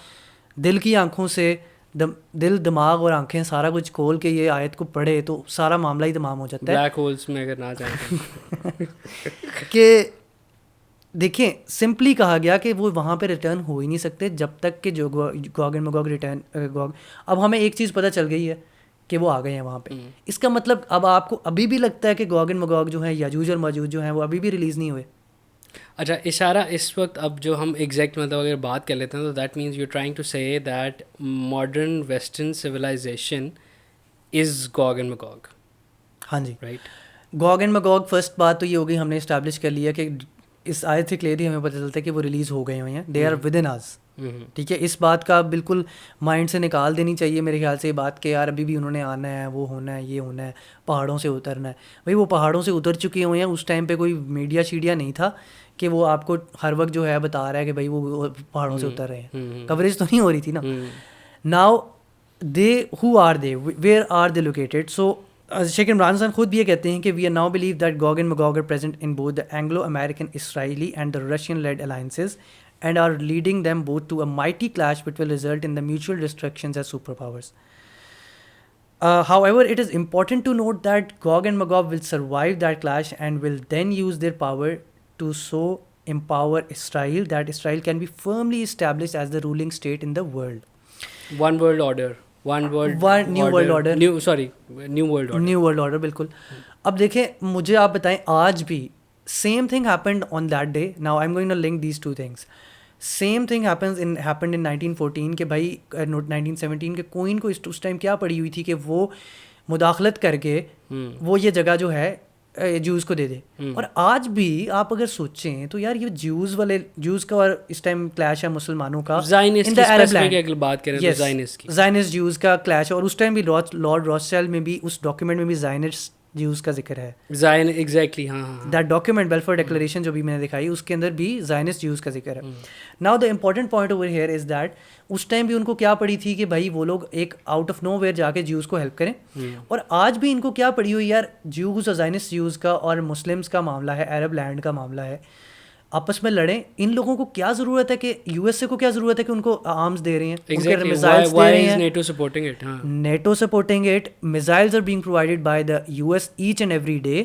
دل کی آنکھوں سے، دل دماغ اور آنکھیں سارا کچھ کھول کے یہ آیت کو پڑھے تو سارا معاملہ ہی تمام ہو جاتا ہے. بلیک ہولز میں اگر نہ جائیں کہ دیکھیں سمپلی کہا گیا کہ وہ وہاں پہ ریٹرن ہو ہی نہیں سکتے جب تک کہ جو گوگ اینڈ میگوگ ریٹرن. اب ہمیں ایک چیز پتہ چل گئی ہے کہ وہ آ گئے ہیں وہاں پہ. اس کا مطلب اب آپ کو ابھی بھی لگتا ہے کہ گوگ اینڈ میگوگ جو ہیں، یاجوج اور ماجوج جو ہیں، وہ ابھی بھی ریلیز نہیں ہوئے. اچھا، اشارہ اس وقت اب جو ہم ایگزیکٹ مطلب اگر بات کر لیتے ہیں تو that means you trying to say that modern western civilization is Gog and Magog. ہاں جی، right. Gog and Magog first بات تو یہ ہوگی، ہم نے اسٹیبلش کر لیا کہ اس آیت سے کلیئرلی ہمیں پتہ چلتا ہے کہ وہ ریلیز ہو گئے ہوئے ہیں. دے آر ود ان اس، ٹھیک ہے, اس بات کا بالکل مائنڈ سے نکال دینی چاہیے میرے خیال سے یہ بات کہ یار ابھی بھی انہوں نے آنا ہے, وہ ہونا ہے, یہ ہونا ہے, پہاڑوں سے اترنا ہے. بھائی وہ پہاڑوں سے اتر چکے ہوئے ہیں, اس ٹائم پہ کوئی میڈیا شیڈیا نہیں تھا کہ وہ آپ کو ہر وقت جو ہے بتا رہا ہے کہ بھائی وہ پہاڑوں سے اتر رہے ہیں, کوریج تو نہیں ہو رہی تھی نا. Now they who are they, where are they located. So Sheikh Imran Khan خود بھی یہ کہتے ہیں کہ we are now believe that Gog and Magog are present in both the Anglo American Israeli and the Russian led alliances and are leading them both to a mighty clash which will result in the mutual destructions as superpowers. However, it is important to note that Gog and Magog will survive that clash and will then use their power to so empower Israel that Israel can be firmly established as the ruling state in the world. One world order. New world order. New world order, بالکل. اب دیکھیں مجھے آپ بتائیں آج بھی same thing happened on that day. Now I'm going to link these two things. Same thing happened in 1914 کہ بھائی 1917 کے کوئن کو اس ٹائم کیا پڑی ہوئی تھی کہ وہ مداخلت کر کے وہ یہ جگہ جو ہے جوز کو دے دے. اور آج بھی آپ اگر سوچیں تو یار یہ جوز کا اور اس ٹائم کلیش ہے مسلمانوں کا زائنسٹ جوز کا کلیش, اور اس ٹائم بھی لارڈ راسٹیل میں بھی اس ڈاکیومنٹ میں بھی زائنسٹ جیوز کا ذکر ہے. ایگزیکٹلی, ہاں, دیٹ ڈاکیومنٹ ویلفیئر ڈیکلریشن جو بھی میں نے دکھائی اس کے اندر بھی زائنسٹ جیوز کا ذکر ہے. Now the important point over here is that اس ٹائم بھی ان کو کیا پڑی تھی کہ بھائی وہ لوگ ایک آؤٹ آف نو ویئر جا کے جیوز کو ہیلپ کریں, اور آج بھی ان کو کیا پڑی ہوئی یار جیوز اور زائنسٹ جیوز کا اور مسلمس کا معاملہ ہے, عرب لینڈ کا معاملہ ہے, آپس میں لڑیں. ان لوگوں کو کیا ضرورت ہے کہ یو ایس اے کو کیا ضرورت ہے کہ ان کو آرمز دے رہے ہیں, میزائلز دے رہے ہیں, NATO supporting it, missiles are being provided by the U S H and every day.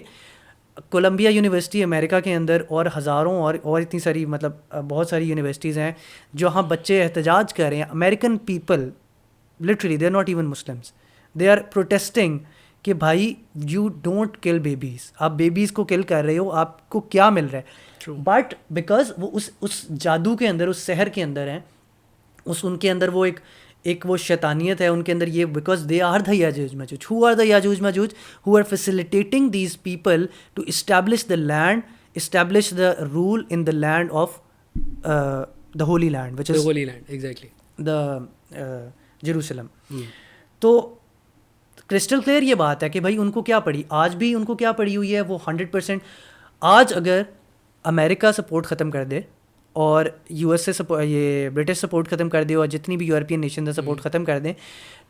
Columbia university امریکہ کے اندر اور ہزاروں اور اتنی ساری مطلب بہت ساری یونیورسٹیز ہیں جہاں بچے احتجاج کر رہے ہیں. American people literally they are not even Muslims, they are protesting کہ بھائی یو ڈونٹ کل بیبیز, آپ بیبیز کو کل کر رہے ہو, آپ کو کیا مل رہا ہے. بٹ بیکاز وہ اس جادو کے اندر, اس سحر کے اندر ہیں, ان کے اندر وہ ایک وہ شیطانیت ہے ان کے اندر, یہ بیکاز دے آر دا یاجوج ماجوج. ہو آر دا یاجوج ماجوج؟ Who are facilitating these people to establish the land, establish the rule in the land of the holy land which is exactly the Jerusalem. تو crystal clear یہ بات ہے کہ بھائی ان کو کیا پڑی, آج بھی ان کو کیا پڑی ہوئی ہے وہ 100%. آج اگر امریکہ سپورٹ ختم کر دے اور یو ایس اے یہ برٹش سپورٹ ختم کر دے اور جتنی بھی یورپین نیشن کا سپورٹ ختم کر دیں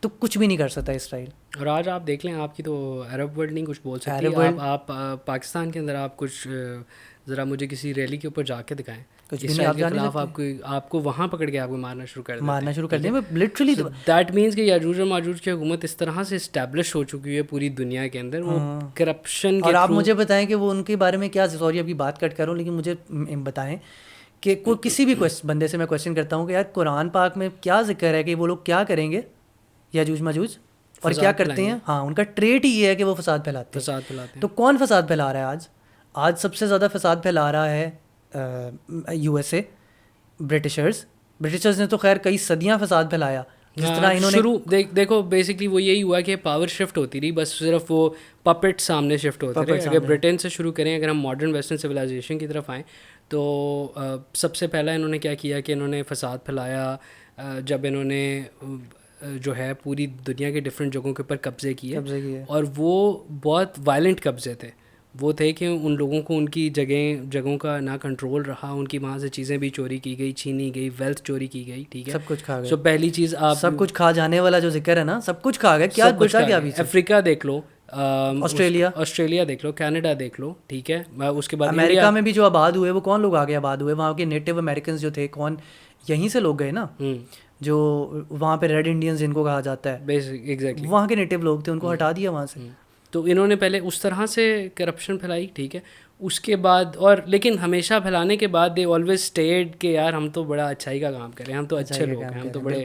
تو کچھ بھی نہیں کر سکتا اسرائیل. اور آج آپ دیکھ لیں, آپ کی تو عرب ورلڈ نہیں کچھ بول سکتی, آپ پاکستان کے اندر آپ کچھ ذرا مجھے کسی ریلی کے اوپر جا کے دکھائیں, اسرائیل کے خلاف آپ کو وہاں پکڑ کے آپ کو مارنا شروع کر دیں. لٹرلی دیٹ مینس کہ یاجوج اور ماجوج کی حکومت اس طرح سے اسٹیبلش ہو چکی ہے پوری دنیا کے اندر, وہ کرپشن. اور آپ مجھے بتائیں کہ وہ ان کے بارے میں کیا, سوری ابھی بات کٹ کروں لیکن مجھے بتائیں کہ کوئی کسی بھی بندے سے میں کویشچن کرتا ہوں کہ یار قرآن پاک میں کیا ذکر ہے کہ وہ لوگ کیا کریں گے یاجوج ماجوج اور کیا کرتے ہیں. ہاں, ان کا ٹریٹ ہی یہ ہے کہ وہ فساد پھیلاتے ہیں. تو کون فساد پھیلا رہا ہے آج سب سے زیادہ فساد پھیلا رہا ہے یو ایس اے. برٹشرز نے تو خیر کئی صدیاں فساد پھیلایا, جس طرح انہوں نے دیکھو بیسکلی وہ یہی ہوا کہ پاور شفٹ ہوتی رہی, بس صرف وہ پپٹ سامنے شفٹ ہوتے رہے. اگر برٹن سے شروع کریں, اگر ہم ماڈرن ویسٹرن سویلائزیشن کی طرف آئیں تو سب سے پہلا انہوں نے کیا کیا کہ انہوں نے فساد پھیلایا جب انہوں نے جو ہے پوری دنیا کے ڈفرینٹ جگہوں کے اوپر قبضے کیے, اور وہ بہت وائلنٹ قبضے تھے. وہ تھے کہ ان لوگوں کو ان کی جگہوں کا نہ کنٹرول رہا, ان کی وہاں سے چیزیں بھی چوری کی گئی, چھینی گئی, ویلتھ چوری کی گئی. ٹھیک ہے, سب کچھ کھا گئے. سو پہلی چیز آپ سب کچھ کھا جانے والا جو ذکر ہے نا, سب کچھ کھا گئے. کیا بچا کیا ابھی؟ افریقہ دیکھ لو, آسٹریلیا دیکھ لو, کینیڈا دیکھ لو. ٹھیک ہے, اس کے بعد امریکہ میں بھی جو آباد ہوئے وہ کون لوگ آگے آباد ہوئے, وہاں کے نیٹو امریکنز جو تھے کون, یہیں سے لوگ گئے نا, جو وہاں پہ ریڈ انڈینز جن کو کہا جاتا ہے, ایگزیکٹلی وہاں کے نیٹو لوگ تھے, ان کو ہٹا دیا وہاں سے. تو انہوں نے پہلے اس طرح سے کرپشن پھیلائی. ٹھیک ہے, اس کے بعد اور لیکن ہمیشہ پھیلانے کے بعد دے آلویز اسٹیڈ کہ یار ہم تو بڑا اچھائی کا کام کریں, ہم تو اچھے لوگ ہیں, ہم تو بڑے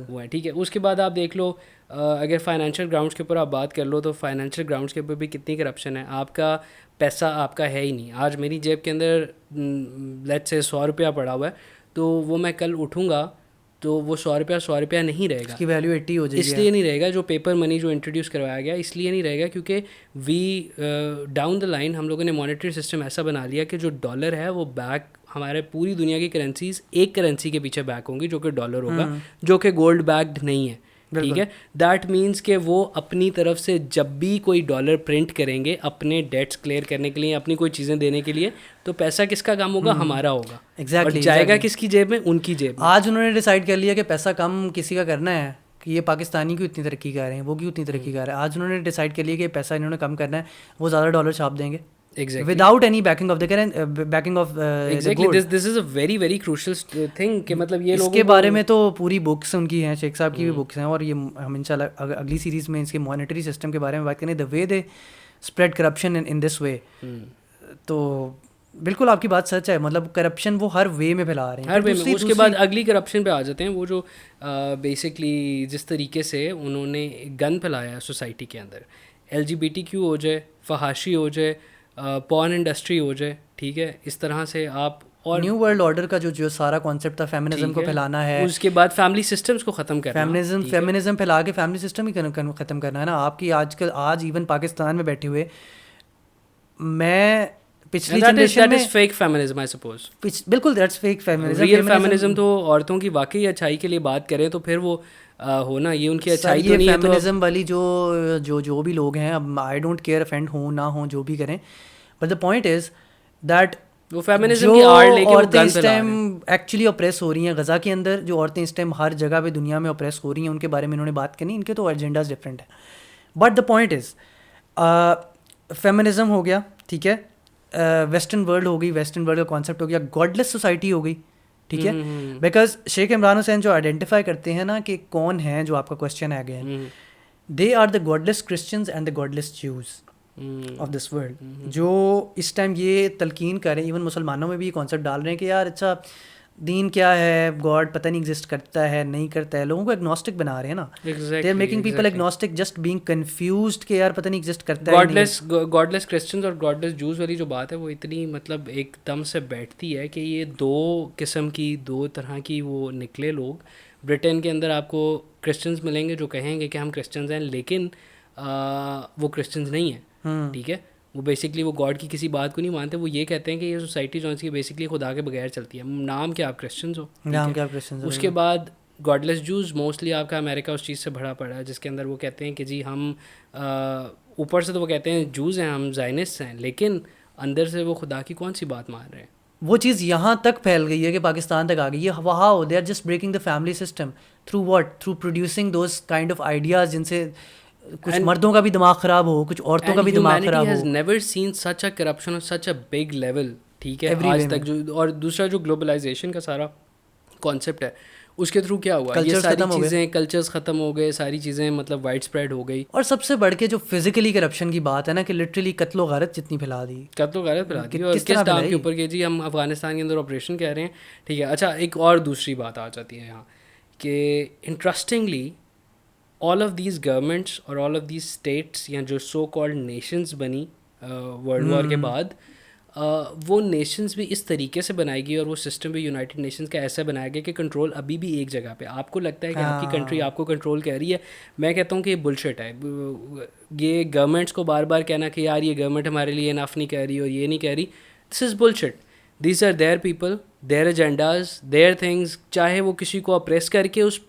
وہ ہیں. ٹھیک ہے, اس کے بعد آپ دیکھ لو اگر فائنینشیل گراؤنڈس کے اوپر آپ بات کر لو تو فائنینشیل گراؤنڈس کے اوپر بھی کتنی کرپشن ہے. آپ کا پیسہ آپ کا ہے ہی نہیں. آج میری جیب کے اندر لیٹس سے 100 روپیہ پڑا ہوا ہے, تو وہ میں کل اٹھوں گا تو وہ 100 روپیہ نہیں رہے گا, اس کی ویلیو 80 ہو جائے گی. اس لیے نہیں رہے گا جو پیپر منی جو انٹروڈیوس کروایا گیا, اس لیے نہیں رہے گا کیونکہ ڈاؤن دا لائن ہم لوگوں نے مانیٹری سسٹم ایسا بنا لیا کہ جو ڈالر ہے وہ بیک ہمارے پوری دنیا کی کرنسیز ایک کرنسی کے پیچھے بیک ہوں گی جو کہ ڈالر ہوگا, جو کہ گولڈ بیکڈ نہیں ہے, ٹھیک ہے. دیٹ مینس کہ وہ اپنی طرف سے جب بھی کوئی ڈالر پرنٹ کریں گے اپنے ڈیٹس کلیئر کرنے کے لیے, اپنی کوئی چیزیں دینے کے لیے, تو پیسہ کس کا کام ہوگا, ہمارا ہوگا. ایگزیکٹلی. جائے گا کس کی جیب میں, ان کی جیب میں. آج انہوں نے ڈیسائیڈ کر لیا کہ پیسہ کم کسی کا کرنا ہے, کہ یہ پاکستانی کیوں اتنی ترقی کر رہے ہیں, وہ کیوں اتنی ترقی کر رہے ہیں. آج انہوں نے ڈیسائیڈ کر لیا کہ پیسہ انہوں نے کم کرنا ہے, وہ زیادہ ڈالر چھاپ دیں گے without any baking of the backing of exactly. This is a very very crucial thing کہ مطلب یہ لوگوں اس کے بارے میں تو پوری بکس ان کی ہیں, شیخ صاحب کی بھی بکس ہیں, اور یہ ہم انشاءاللہ اگلی سیریز میں اس کے مانیٹری سسٹم کے بارے میں بات کریں, دا وے دے اسپریڈ کرپشن ان دس وے. تو بالکل آپ کی بات سچ ہے, مطلب کرپشن وہ ہر وے میں پھیلا رہے ہیں, ہر وے میں. اس کے بعد اگلی کرپشن پہ آ جاتے ہیں, وہ جو بیسکلی جس طریقے سے انہوں نے گن پھیلایا سوسائٹی کے اندر, LGBTQ ہو جائے, فحاشی ہو جائے, پورن انڈسٹری ہو جائے, ٹھیک ہے, اس طرح سے آپ. اور نیو ورلڈ آرڈر کا جو سارا کانسیپٹ تھا فیمنزم کو پھیلانا ہے, اس کے بعد فیملی سسٹمس کو ختم کرنا, فیمنزم پھیلا کے فیملی سسٹم ہی ختم کرنا ہے نا. آپ کی آج ایون پاکستان میں بیٹھے ہوئے, میں پچھلی جنریشن میں فیک فیمنزم آئی سپوز, بالکل that's fake feminism. Real feminism تو عورتوں کی واقعی اچھائی کے لیے بات کریں تو پھر وہ ہونا, یہ ان کی اچھائی تو نہیں ہے. فیمنزم والی جو بھی لوگ ہیں, اب آئی ڈونٹ کیئر افینڈ ہوں نہ ہوں جو بھی کریں, but the point is that وہ فیمنزم کی آڑ لے کے عورتیں اس ٹائم ایکچولی اپریس ہو رہی ہیں. غزہ کے اندر جو عورتیں اس ٹائم ہر جگہ پہ دنیا میں اپریس ہو رہی ہیں, ان کے بارے میں انہوں نے بات کرنی, ان کے تو ایجنڈاز ڈفرینٹ ہیں. But the point is feminism ہو گیا, ٹھیک ہے, ویسٹرن ورلڈ ہو گئی, ویسٹرن ورلڈ کا کانسیپٹ ہو گیا, گاڈ لیس سوسائٹی ہو گئی, ٹھیک ہے. بیکاز شیخ عمران حسین جو آئیڈینٹیفائی کرتے ہیں نا کہ کون ہیں, جو آپ کا کوشچن ہے again, they are the godless Christians and the godless Jews of this world, جو اس ٹائم یہ تلقین کر رہے ہیں, ایون مسلمانوں میں بھی یہ کانسیپٹ ڈال رہے ہیں کہ یار اچھا دین کیا ہے, گاڈ پتہ نہیں ایگزسٹ کرتا ہے نہیں کرتا ہے, لوگوں کو ایگنوسٹک بنا رہے ہیں نا. They are making people agnostic just being confused کہ یار پتہ نہیں ایگزسٹ کرتا ہے. گاڈ لیس کرسچنز اور گاڈ لیس جوز والی جو بات ہے وہ اتنی مطلب ایک دم سے بیٹھتی ہے کہ یہ دو قسم کی, دو طرح کی وہ نکلے لوگ. برٹن کے اندر آپ کو کرسچنز ملیں گے جو کہیں گے کہ ہم کرسچنز ہیں, لیکن وہ کرسچنز نہیں ہیں, ٹھیک ہے. وہ بیسکلی وہ گاڈ کی کسی بات کو نہیں مانتے, وہ یہ کہتے ہیں کہ یہ سوسائٹی جو ہے بیسکلی خدا کے بغیر چلتی ہے. نام کیا آپ کرسچنز ہو, نام کیا آپ کرسچنز ہو. اس کے بعد گاڈ لیس جوز, موسٹلی آپ کا امریکہ اس چیز سے بھرا پڑا ہے, جس کے اندر وہ کہتے ہیں کہ جی ہم اوپر سے تو وہ کہتے ہیں جوز ہیں, ہم زائنسٹ ہیں, لیکن اندر سے وہ خدا کی کون سی بات مان رہے ہیں. وہ چیز یہاں تک پھیل گئی ہے کہ پاکستان تک آ گئی ہے. How they are just breaking the family system through what, through producing those kind of ideas جن سے کچھ مردوں کا بھی دماغ خراب ہو, کچھ عورتوں کا بھی دماغ خراب ہو. Has never seen such a corruption on such a big level, ٹھیک ہے, آج تک. جو اور دوسرا جو گلوبلائزیشن کا سارا کانسیپٹ ہے, اس کے تھرو کیا ہوا, یہ ساری چیزیں, کلچرز ختم ہو گئے, ساری چیزیں مطلب وائڈ اسپریڈ ہو گئی. اور سب سے بڑھ کے جو فزیکلی کرپشن کی بات ہے نا, کہ لٹرلی قتل و غارت جتنی پھیلا دی, قتل و غارت پھیلا دی, اور کس نام کے اوپر کہ جی ہم افغانستان کے اندر آپریشن کہہ رہے ہیں, ٹھیک ہے. اچھا ایک اور دوسری بات آ جاتی ہے یہاں کہ interestingly all of these governments اور آل آف دیز اسٹیٹس یا جو سو کالڈ نیشنز بنی ورلڈ وار کے بعد, وہ نیشنز بھی اس طریقے سے بنائی گئی اور وہ سسٹم بھی یونائٹڈ نیشنز کا ایسا بنایا گیا کہ کنٹرول ابھی بھی ایک جگہ پہ. آپ کو لگتا ہے کہ آپ کی کنٹری آپ کو کنٹرول کر رہی ہے, میں کہتا ہوں کہ یہ بلشٹ ہے. یہ گورنمنٹس کو بار بار کہنا کہ یار یہ گورنمنٹ ہمارے لیے انف نہیں کہہ رہی اور یہ نہیں کہہ رہی, this is bullshit. These are their people, their agendas, their things. چاہے وہ کسی کو اپریس کر کے اس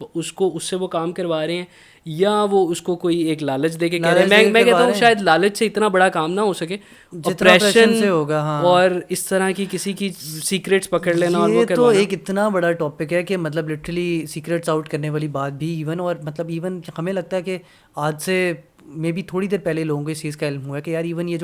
سے وہ کام کروا رہے ہیں, یا وہ اس کو کوئی ایک لالچ دے کے کہہ رہے ہیں. میں کہتا ہوں شاید لالچ سے اتنا بڑا کام نہ ہو سکے, اپریشن سے ہوگا, اور اس طرح کی کسی کی سیکریٹس پکڑ لینا. اور وہ تو ایک اتنا بڑا ٹاپک ہے کہ مطلب لٹرلی سیکریٹس آؤٹ کرنے والی بات بھی ایون, اور مطلب ایون ہمیں لگتا ہے کہ آج سے مے بی تھوڑی دیر پہلے لوگوں کو اس چیز کا علم ہوا ہے کہ یار ایون یہ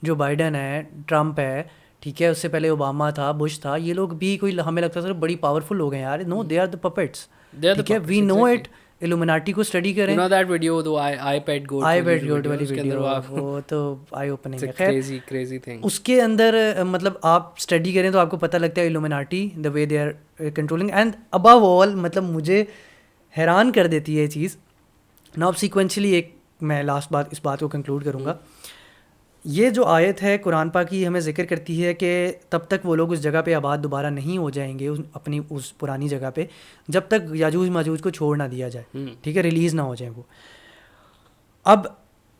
جو بائیڈن ہے, ٹرمپ ہے, ٹھیک ہے, اس سے پہلے اوباما تھا, بش تھا, یہ لوگ بھی کوئی ہمیں لگتا ہے بڑی پاورفل لوگ ہیں یار. نو, دے آر دا پپیٹس, ٹھیک ہے, وی نو اٹ. ایلومیناٹی کو اسٹڈی کریں, آئی پیڈ گوٹ والی ویڈیو, وہ تو آئی اوپننگ ہے. اس کے اندر مطلب آپ اسٹڈی کریں تو آپ کو پتہ لگتا ہے Illuminati, the way they are controlling. And ابو آل مطلب مجھے حیران کر دیتی ہے یہ چیز. نا اب سیکوینشلی ایک میں لاسٹ بات اس بات کو کنکلوڈ کروں گا. یہ جو آیت ہے قرآن پاک کی ہمیں ذکر کرتی ہے کہ تب تک وہ لوگ اس جگہ پہ آباد دوبارہ نہیں ہو جائیں گے, اپنی اس پرانی جگہ پہ, جب تک یاجوج ماجوج کو چھوڑ نہ دیا جائے, ٹھیک ہے, ریلیز نہ ہو جائیں وہ. اب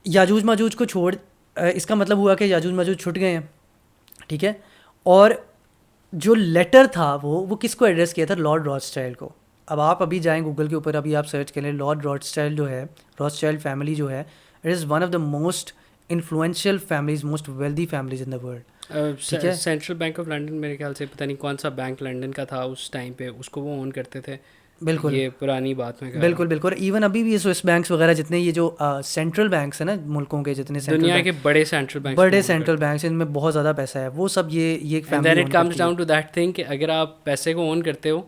یاجوج ماجوج کو چھوڑ, اس کا مطلب ہوا کہ یاجوج ماجوج چھٹ گئے ہیں, ٹھیک ہے, اور جو لیٹر تھا وہ کس کو ایڈریس کیا تھا؟ لارڈ راتھسچائلڈ کو. اب آپ ابھی جائیں گوگل کے اوپر, ابھی آپ سرچ کریں لارڈ راتھسچائلڈ جو ہے, راتھسچائلڈ فیملی جو ہے, it is one of the most influential families, most wealthy families in the world. Central bank of London میرے خیال سے پتہ نہیں کون سا بینک لنڈن کا تھا اس ٹائم پہ, اس کو وہ اون کرتے تھے. بالکل, یہ پرانی بات میں بالکل بالکل. ایون ابھی بھی یہ سوئس بینکس وغیرہ جتنے یہ جو سینٹرل بینکس ہیں نا ملکوں کے, جتنے دنیا کے بڑے سینٹرل بینکس ان میں بہت زیادہ پیسہ ہے, وہ سب یہ family. Then it comes down to that thing کہ اگر آپ پیسے کو اون کرتے ہو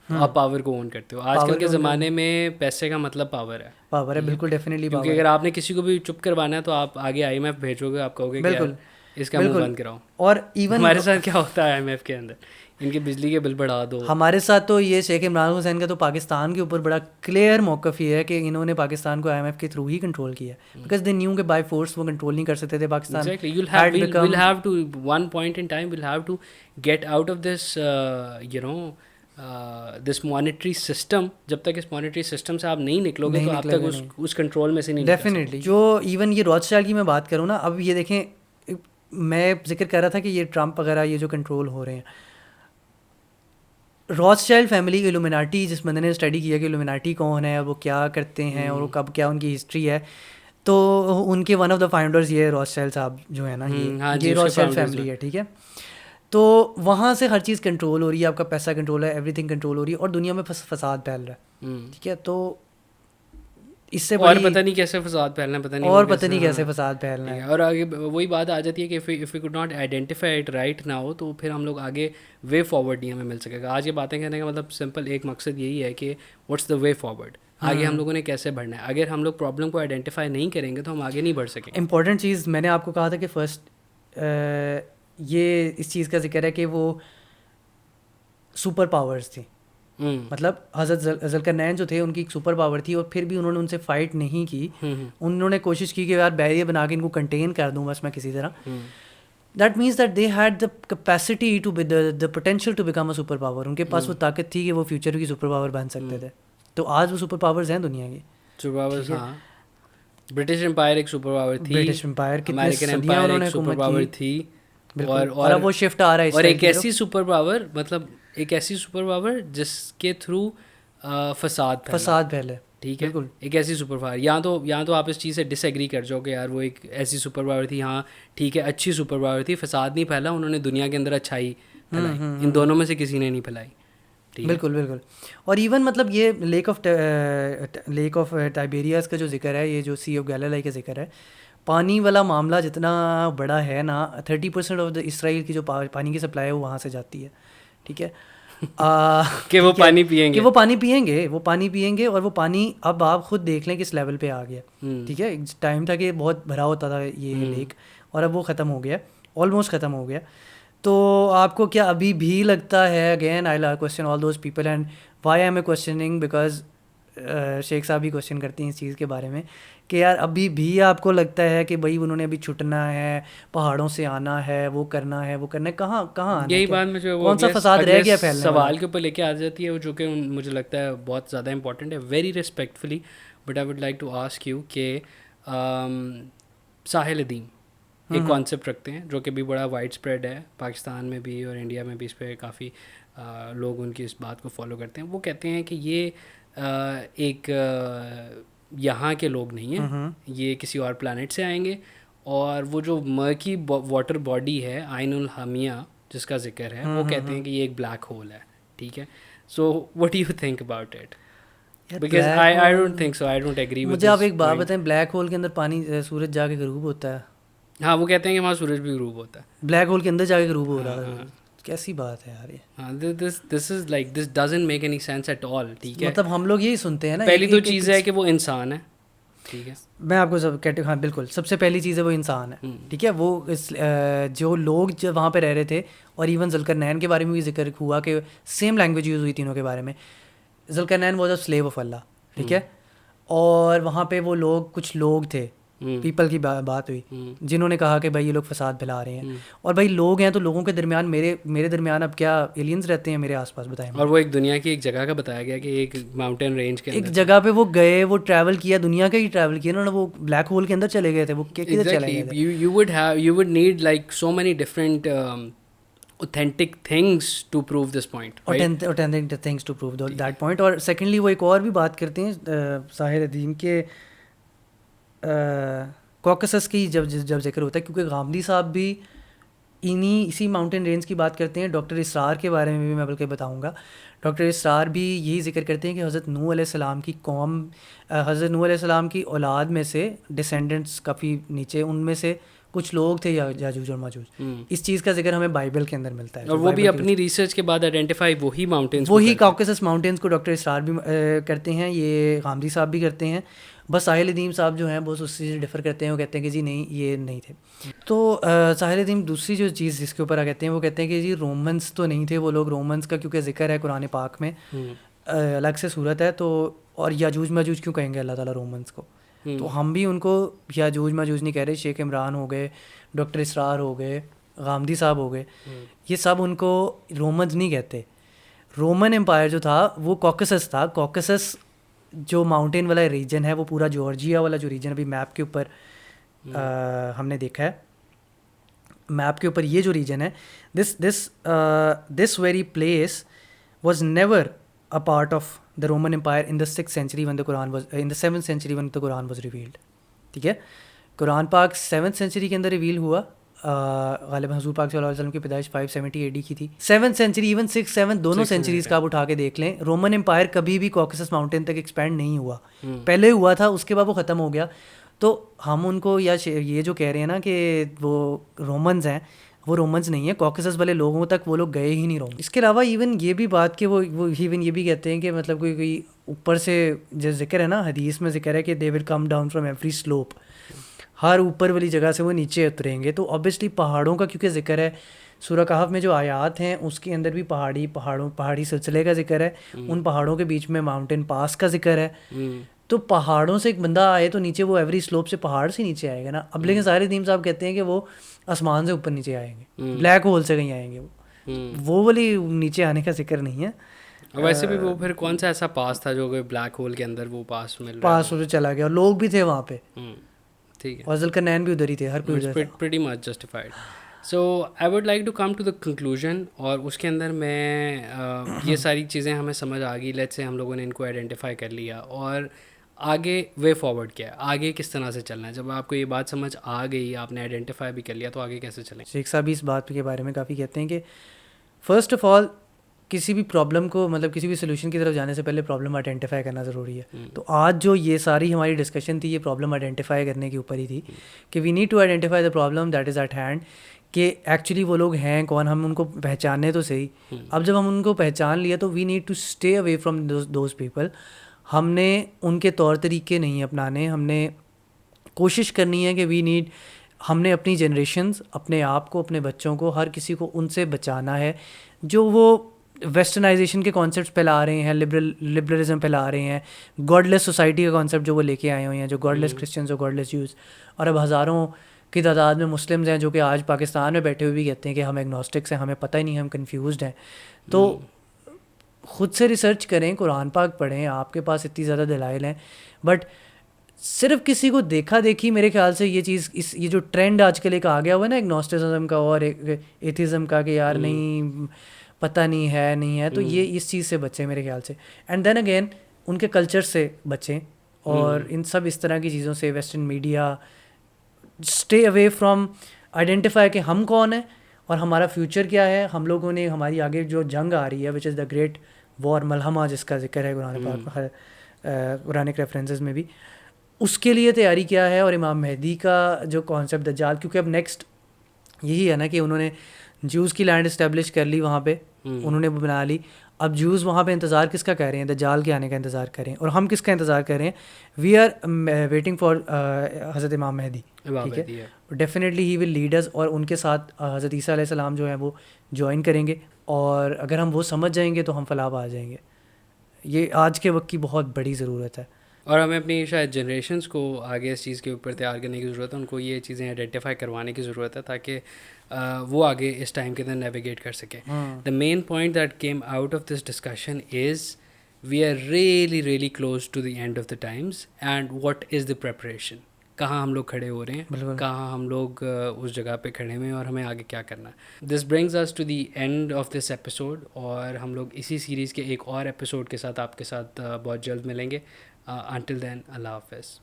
تو آپ پاور کو اون کرتے ہو. آج کل کے زمانے میں پیسے کا مطلب پاور ہے. پاور ہے بالکل, ڈیفینیٹلی. کیونکہ اگر آپ نے کسی کو بھی چپ کروانا ہے تو آپ آگے آئی ایم ایف بھیجو گے, آپ کہو گے کہ اس کا منہ بند کراؤ. اور ایون ہمارے ساتھ کیا ہوتا ہے آئی ایم ایف کے اندر, ان کے بجلی کے بل بڑھا دو. ہمارے ساتھ تو یہ شیخ عمران حسین کا تو پاکستان کے اوپر بڑا کلیئر موقف یہ ہے کہ انہوں نے پاکستان کو آئی ایم ایف کے تھرو ہی کنٹرول کیا ہے, بیکاز دے نیو کہ بائی فورس وہ کنٹرول نہیں کر سکتے تھے Pakistan. we'll have to one point in time we'll have to get out of this this monetary system. جب تک اس monetary system سے آپ نہیں نکلو گے تو آپ تک اس کنٹرول میں سے نہیں. ڈیفینیٹلی. جو ایون یہ راتھسچائلڈ کی میں بات کروں نا, اب یہ دیکھیں, میں ذکر کر رہا تھا کہ یہ ٹرمپ وغیرہ یہ جو کنٹرول ہو رہے ہیں, راتھسچائلڈ فیملی ایلومیناٹی, جس بندے نے اسٹڈی کیا کہ ایلومیناٹی کون ہے, وہ کیا کرتے ہیں اور وہ کب کیا ان کی ہسٹری ہے, تو ان کے ون آف دا فاؤنڈرز یہ راتھسچائلڈ صاحب جو ہے نا, یہ راتھسچائلڈ فیملی ہے. ٹھیک ہے, تو وہاں سے ہر چیز کنٹرول ہو رہی ہے, آپ کا پیسہ کنٹرول ہے, ایوری تھنگ کنٹرول ہو رہی ہے, اور دنیا میں فساد پھیل رہا ہے. ٹھیک ہے, تو اس سے اور پتہ نہیں کیسے فساد پھیلنا ہے, پتہ نہیں کیسے فساد پھیلنا ہے. اور آگے وہی بات آ جاتی ہے کہ if we could not identify it right now تو پھر ہم لوگ آگے وے فارورڈ نہیں ہمیں مل سکے گا. آج یہ باتیں کہنے کا مطلب سمپل ایک مقصد یہی ہے کہ واٹس دا وے فارورڈ, آگے ہم لوگوں نے کیسے بڑھنا ہے. اگر ہم لوگ پرابلم کو آئیڈینٹیفائی نہیں کریں گے تو ہم آگے نہیں بڑھ سکیں. امپورٹنٹ چیز میں نے آپ کو کہا تھا کہ فرسٹ یہ اس چیز کا ذکر ہے کہ وہ سپر پاورز تھیں. مطلب حضرت ذوالقرنین جو تھے ان کی ایک سپر پاور تھی, اور پھر بھی انہوں نے ان سے فائٹ نہیں کی. انہوں نے کوشش کی کہ یار بیریئر بنا کے ان کو کنٹین کر دوں بس میں کسی طرح. That means that they had the capacity to the potential to become a super power. ان کے پاس وہ طاقت تھی کہ وہ فیوچر کی سپر پاور بن سکتے تھے. تو آج وہ سپر پاورز ہیں دنیا کی. سپر پاورز, ہاں, برٹش امپائر ایک سپر پاور تھی, برٹش امپائر, امریکن امپائر ایک سپر پاور تھی, اور وہ شفٹ آ رہا ہے. اور ایک ایسی سپر پاور, مطلب ایک ایسی سپر پاور جس کے تھرو فساد پھیلے. ٹھیک ہے, ایک ایسی سپر پاور. یہاں تو آپ اس چیز سے ڈس ایگری کر جاؤ کہ یار وہ ایک ایسی سپر پاور تھی, ہاں ٹھیک ہے, اچھی سپر پاور تھی, فساد نہیں پھیلا, انہوں نے دنیا کے اندر اچھائی پھیلائی. ان دونوں میں سے کسی نے نہیں پھیلائی. بالکل بالکل. اور ایون مطلب یہ لیک آف ٹائبیریاز کا جو ذکر ہے, یہ جو سی آف گیلیلی کا ذکر ہے, پانی والا معاملہ جتنا بڑا ہے نا, 30% آف دا اسرائیل کی جو پانی کی سپلائی ہے وہ وہاں سے جاتی ہے. ٹھیک ہے, کہ وہ پانی پیئیں گے, وہ پانی پیئیں گے, اور وہ پانی اب آپ خود دیکھ لیں کس لیول پہ آ گیا. ٹھیک ہے, ٹائم تھا کہ بہت بھرا ہوتا تھا یہ لیک, اور اب وہ ختم ہو گیا, آلموسٹ ختم ہو گیا. تو آپ کو کیا ابھی بھی لگتا ہے, again I will question all those people, and why am I questioning, because شیخ صاحب بھی کوسچن کرتے ہیں اس چیز کے بارے میں کہ یار ابھی بھی آپ کو لگتا ہے کہ بھائی انہوں نے ابھی چھٹنا ہے, پہاڑوں سے آنا ہے, وہ کرنا ہے, کہاں آنا. یہی بات میں جو کون سا فساد رہ گیا پھیلنے, سوال کے اوپر لے کے آ جاتی ہے, جو کہ مجھے لگتا ہے بہت زیادہ امپورٹنٹ ہے. Very respectfully but I would like to ask you کہ ساحل ادیم ایک کانسیپٹ رکھتے ہیں جو کہ بھی بڑا وائڈ اسپریڈ ہے پاکستان میں بھی اور انڈیا میں بھی, اس پہ کافی لوگ ان کی اس بات کو فالو کرتے ہیں. وہ کہتے ہیں کہ یہ ایک یہاں کے لوگ نہیں ہیں, یہ کسی اور پلانٹ سے آئیں گے, اور وہ جو مرکی واٹر باڈی ہے عین الحامیہ جس کا ذکر ہے, وہ کہتے ہیں کہ یہ ایک بلیک ہول ہے. ٹھیک ہے, so what do you think about it? Because I don't think so, I don't agree with. مجھے آپ ایک بات بتائیں, بلیک ہول کے اندر پانی سورج جا کے غروب ہوتا ہے. ہاں, وہ کہتے ہیں کہ وہاں سورج بھی غروب ہوتا ہے, بلیک ہول کے اندر جا کے غروب ہو رہا ہے. کیسی بات ہے یار یہ. ہاں, this is like this doesn't make any sense at all. ٹھیک ہے, مطلب ہم لوگ یہی سنتے ہیں نا, پہلی تو چیز ہے کہ وہ انسان ہے. ٹھیک ہے, میں آپ کو سب کہتے, ہاں بالکل, سب سے پہلی چیز ہے وہ انسان ہے. ٹھیک ہے, وہ جو لوگ جو وہاں پہ رہ رہے تھے, اور ایون ذوالقرنین کے بارے میں بھی ذکر ہوا کہ سیم لینگویج یوز ہوئی تینوں کے بارے میں. Zulqarnain was a slave of Allah. ٹھیک ہے, اور وہاں پہ وہ لوگ, کچھ لوگ تھے, پیپل کی بات ہوئی, جنہوں نے کہا کہ بھائی یہ لوگ فساد پھیلا رہے ہیں, اور بھائی لوگ ہیں تو لوگوں کے درمیان, میرے درمیان اب کیا ایلینز رہتے ہیں میرے آس پاس, بتائیں. اور وہ ایک دنیا کی ایک جگہ کا بتایا گیا کہ ایک ماؤنٹین رینج کے ایک جگہ پہ وہ گئے, وہ ٹریول کیا, دنیا کا ہی ٹریول کیا انہوں نے, وہ بلیک ہول کے اندر چلے گئے تھے. وہ کدھر چلے گئے تھے؟ You would need like so many different authentic things to prove this point, right? authentic things to prove that point. اور سیکنڈلی وہ ایک اور بھی بات کرتے ہیں ساحر ادیم کے کوکسس کی جب ذکر ہوتا ہے، کیونکہ غامدی صاحب بھی اسی ماؤنٹین رینج کی بات کرتے ہیں. ڈاکٹر اسرار کے بارے میں بھی میں بلکہ بتاؤں گا. ڈاکٹر اسرار بھی یہی ذکر کرتے ہیں کہ حضرت نوح علیہ السلام کی قوم، حضرت نوح علیہ السلام کی اولاد میں سے ڈسینڈنٹس کافی نیچے، ان میں سے کچھ لوگ تھے یاجوج اور ماجوج. اس چیز کا ذکر ہمیں بائبل کے اندر ملتا ہے، اور وہ بھی اپنی ریسرچ کے بعد آئیڈینٹیفائی وہی ماؤنٹینس، وہی کاکسس ماؤنٹینس کو ڈاکٹر اسرار بھی کرتے ہیں، یہ غامدی صاحب بھی کرتے ہیں. بس ساحل ادیم صاحب جو ہیں وہ اس چیز سے ڈفر کرتے ہیں، وہ کہتے ہیں کہ جی نہیں یہ نہیں تھے. تو ساحل ادیم دوسری جو چیز جس کے اوپر کہتے ہیں وہ کہتے ہیں کہ جی رومنس تو نہیں تھے وہ لوگ. رومنس کا کیونکہ ذکر ہے قرآن پاک میں، الگ سے صورت ہے، تو اور یاجوج ماجوج کیوں کہیں گے اللہ تعالیٰ رومنس کو؟ تو ہم بھی ان کو یاجوج ماجوج نہیں کہہ رہے. شیخ عمران ہو گئے، ڈاکٹر اسرار ہو گئے، غامدی صاحب ہو گئے، یہ سب ان کو رومنز نہیں کہتے. رومن امپائر جو تھا وہ کوکسس تھا. کوکسس جو ماؤنٹین والا ریجن ہے وہ پورا جارجیا والا جو ریجن ابھی میپ کے اوپر ہم نے دیکھا ہے، میپ کے اوپر یہ جو ریجن ہے، this very place was never a part of the Roman Empire in the 6th century when the Quran was in the 7th century when the Quran was revealed. ٹھیک ہے، قرآن پاک 7th century کے اندر reveal ہوا. غالباً حضور پاک صلی اللہ علیہ وسلم کی پیدائش 570 AD کی تھی. 7th century even 6th 7th دونوں سینچریز کا آپ اٹھا کے دیکھ لیں، رومن امپائر کبھی بھی کوکسس ماؤنٹین تک ایکسپینڈ نہیں ہوا. پہلے ہوا تھا، اس کے بعد وہ ختم ہو گیا. تو ہم ان کو یا یہ جو کہہ رہے ہیں نا کہ وہ رومنز ہیں، وہ رومنز نہیں ہیں. کوکسس والے لوگوں تک وہ لوگ گئے ہی نہیں روم. اس کے علاوہ ایون یہ بھی بات کہ وہ ایون یہ بھی کہتے ہیں کہ مطلب کوئی اوپر سے جو ذکر ہے نا، حدیث میں ذکر ہے کہ they will come down from every slope, ہر اوپر والی جگہ سے وہ نیچے اتریں گے. تو آبویسلی پہاڑوں کا کیونکہ ذکر ہے سورہ کہف میں، جو آیات ہیں اس کے اندر بھی پہاڑی سلسلے کا ذکر ہے، ان پہاڑوں کے بیچ میں ماؤنٹین پاس کا ذکر ہے. تو پہاڑوں سے ایک بندہ آئے تو نیچے وہ ایوری سلوپ سے پہاڑ سے نیچے آئے گا نا. اب لیکن ساحر ادیم صاحب کہتے ہیں کہ وہ آسمان سے اوپر نیچے آئیں گے، بلیک ہول سے کہیں آئیں گے. وہ والی نیچے آنے کا ذکر نہیں ہے. ویسے بھی وہ پھر کون سا ایسا پاس تھا جو کہ بلیک ہول کے اندر وہ پاس ہو چلا گیا، اور لوگ بھی تھے وہاں پہ، ٹھیک ہے، اور ذوالقرنین بھی ادھر ہی تھے، ہر کوئی ادھر تھا. pretty much justified. So I would like to come to the conclusion، اور اس کے اندر میں یہ ساری چیزیں ہمیں سمجھ آ گئی. لیٹس سے ہم لوگوں نے ان کو آئیڈینٹیفائی کر لیا، اور آگے وے فارورڈ کیا ہے، آگے کس طرح سے چلنا ہے. جب آپ کو یہ بات سمجھ آ گئی، آپ نے آئیڈینٹیفائی بھی کر لیا، تو آگے کیسے چلیں؟ شیخ صاحب اس بات کے بارے میں کافی کہتے ہیں کہ فرسٹ آف آل کسی بھی پرابلم کو، مطلب کسی بھی سولوشن کی طرف جانے سے پہلے پرابلم آئیڈینٹیفائی کرنا ضروری ہے. تو آج جو یہ ساری ہماری ڈسکشن تھی، یہ پرابلم آئیڈینٹیفائی کرنے کے اوپر ہی تھی کہ we need to identify the problem that is at hand, کہ ایکچولی وہ لوگ ہیں کون، ہم ان کو پہچانے تو صحیح. اب جب ہم ان کو پہچان لیا تو we need to stay away from those people. ہم نے ان کے طور طریقے نہیں اپنانے، ہم نے کوشش کرنی ہے کہ ہم نے اپنی جنریشنز، اپنے آپ کو، اپنے بچوں کو، ہر کسی کو ان سے بچانا ہے جو وہ ویسٹرنائزیشن کے کانسیپٹس پھیلا رہے ہیں، لبرلزم پھیلا رہے ہیں، گاڈ لیس سوسائٹی کا کانسیپٹ جو وہ لے کے آئے ہوئے ہیں، جو گاڈ لیس کرسچنز اور گاڈ لیس جوز. اور اب ہزاروں کی تعداد میں مسلمز ہیں جو کہ آج پاکستان میں بیٹھے ہوئے بھی کہتے ہیں کہ ہم ایگنوسٹکس ہیں، ہمیں پتہ ہی نہیں، ہم کنفیوزڈ ہیں. تو خود سے ریسرچ کریں، قرآن پاک پڑھیں، آپ کے پاس اتنی زیادہ دلائل ہیں. بٹ صرف کسی کو دیکھا دیکھی، میرے خیال سے یہ چیز، یہ جو ٹرینڈ آج کل ایک آ گیا ہوا ہے نا ایگنوسٹسزم کا اور ایتھیزم کا، کہ یار نہیں پتہ نہیں ہے، تو یہ اس چیز سے بچیں میرے خیال سے. اینڈ دین اگین ان کے کلچر سے بچیں، اور ان سب اس طرح کی چیزوں سے، western media, stay away from identify کہ ہم کون ہیں اور ہمارا فیوچر کیا ہے. ہم لوگوں نے ہماری آگے جو جنگ آ رہی ہے وچ از دا گریٹ وار، ملحمہ جس کا ذکر ہے قرآن پاک قرآنک ریفرنسز میں بھی، اس کے لیے تیاری کیا ہے. اور امام مہدی کا جو کانسیپٹ دجال، کیونکہ اب نیکسٹ یہی ہے نا کہ انہوں نے جوز کی لینڈ اسٹیبلش کر لی وہاں پہ، انہوں نے بنا لی. اب جوز وہاں پہ انتظار کس کا کر رہے ہیں؟ دجال کے آنے کا انتظار کر رہے ہیں. اور ہم کس کا انتظار کر رہے ہیں؟ وی آر ویٹنگ فار حضرت امام مہدی. ٹھیک ہے، ڈیفینیٹلی ہی ول لیڈ اس، اور ان کے ساتھ حضرت عیسیٰ علیہ السلام جو ہیں وہ جوائن کریں گے. اور اگر ہم وہ سمجھ جائیں گے تو ہم فلاح پا جائیں گے. یہ آج کے وقت کی بہت بڑی ضرورت ہے، اور ہمیں اپنی شاید جنریشنس کو آگے اس چیز کے اوپر تیار کرنے کی ضرورت ہے. ان کو یہ چیزیں آئیڈینٹیفائی کروانے کی ضرورت ہے تاکہ وہ آگے اس ٹائم کے اندر نیویگیٹ کر سکیں. The main point that came out of this discussion is we are really close to the end of the times, and what is the preparation. کہاں ہم لوگ کھڑے ہو رہے ہیں, کہاں ہم لوگ اس جگہ پہ کھڑے ہوئے ہیں اور ہمیں آگے کیا کرنا ہے. This brings us to the end of this episode, اور ہم لوگ اسی سیریز کے ایک اور ایپیسوڈ کے ساتھ آپ کے ساتھ بہت جلد ملیں گے. انٹل دین, اللہ حافظ.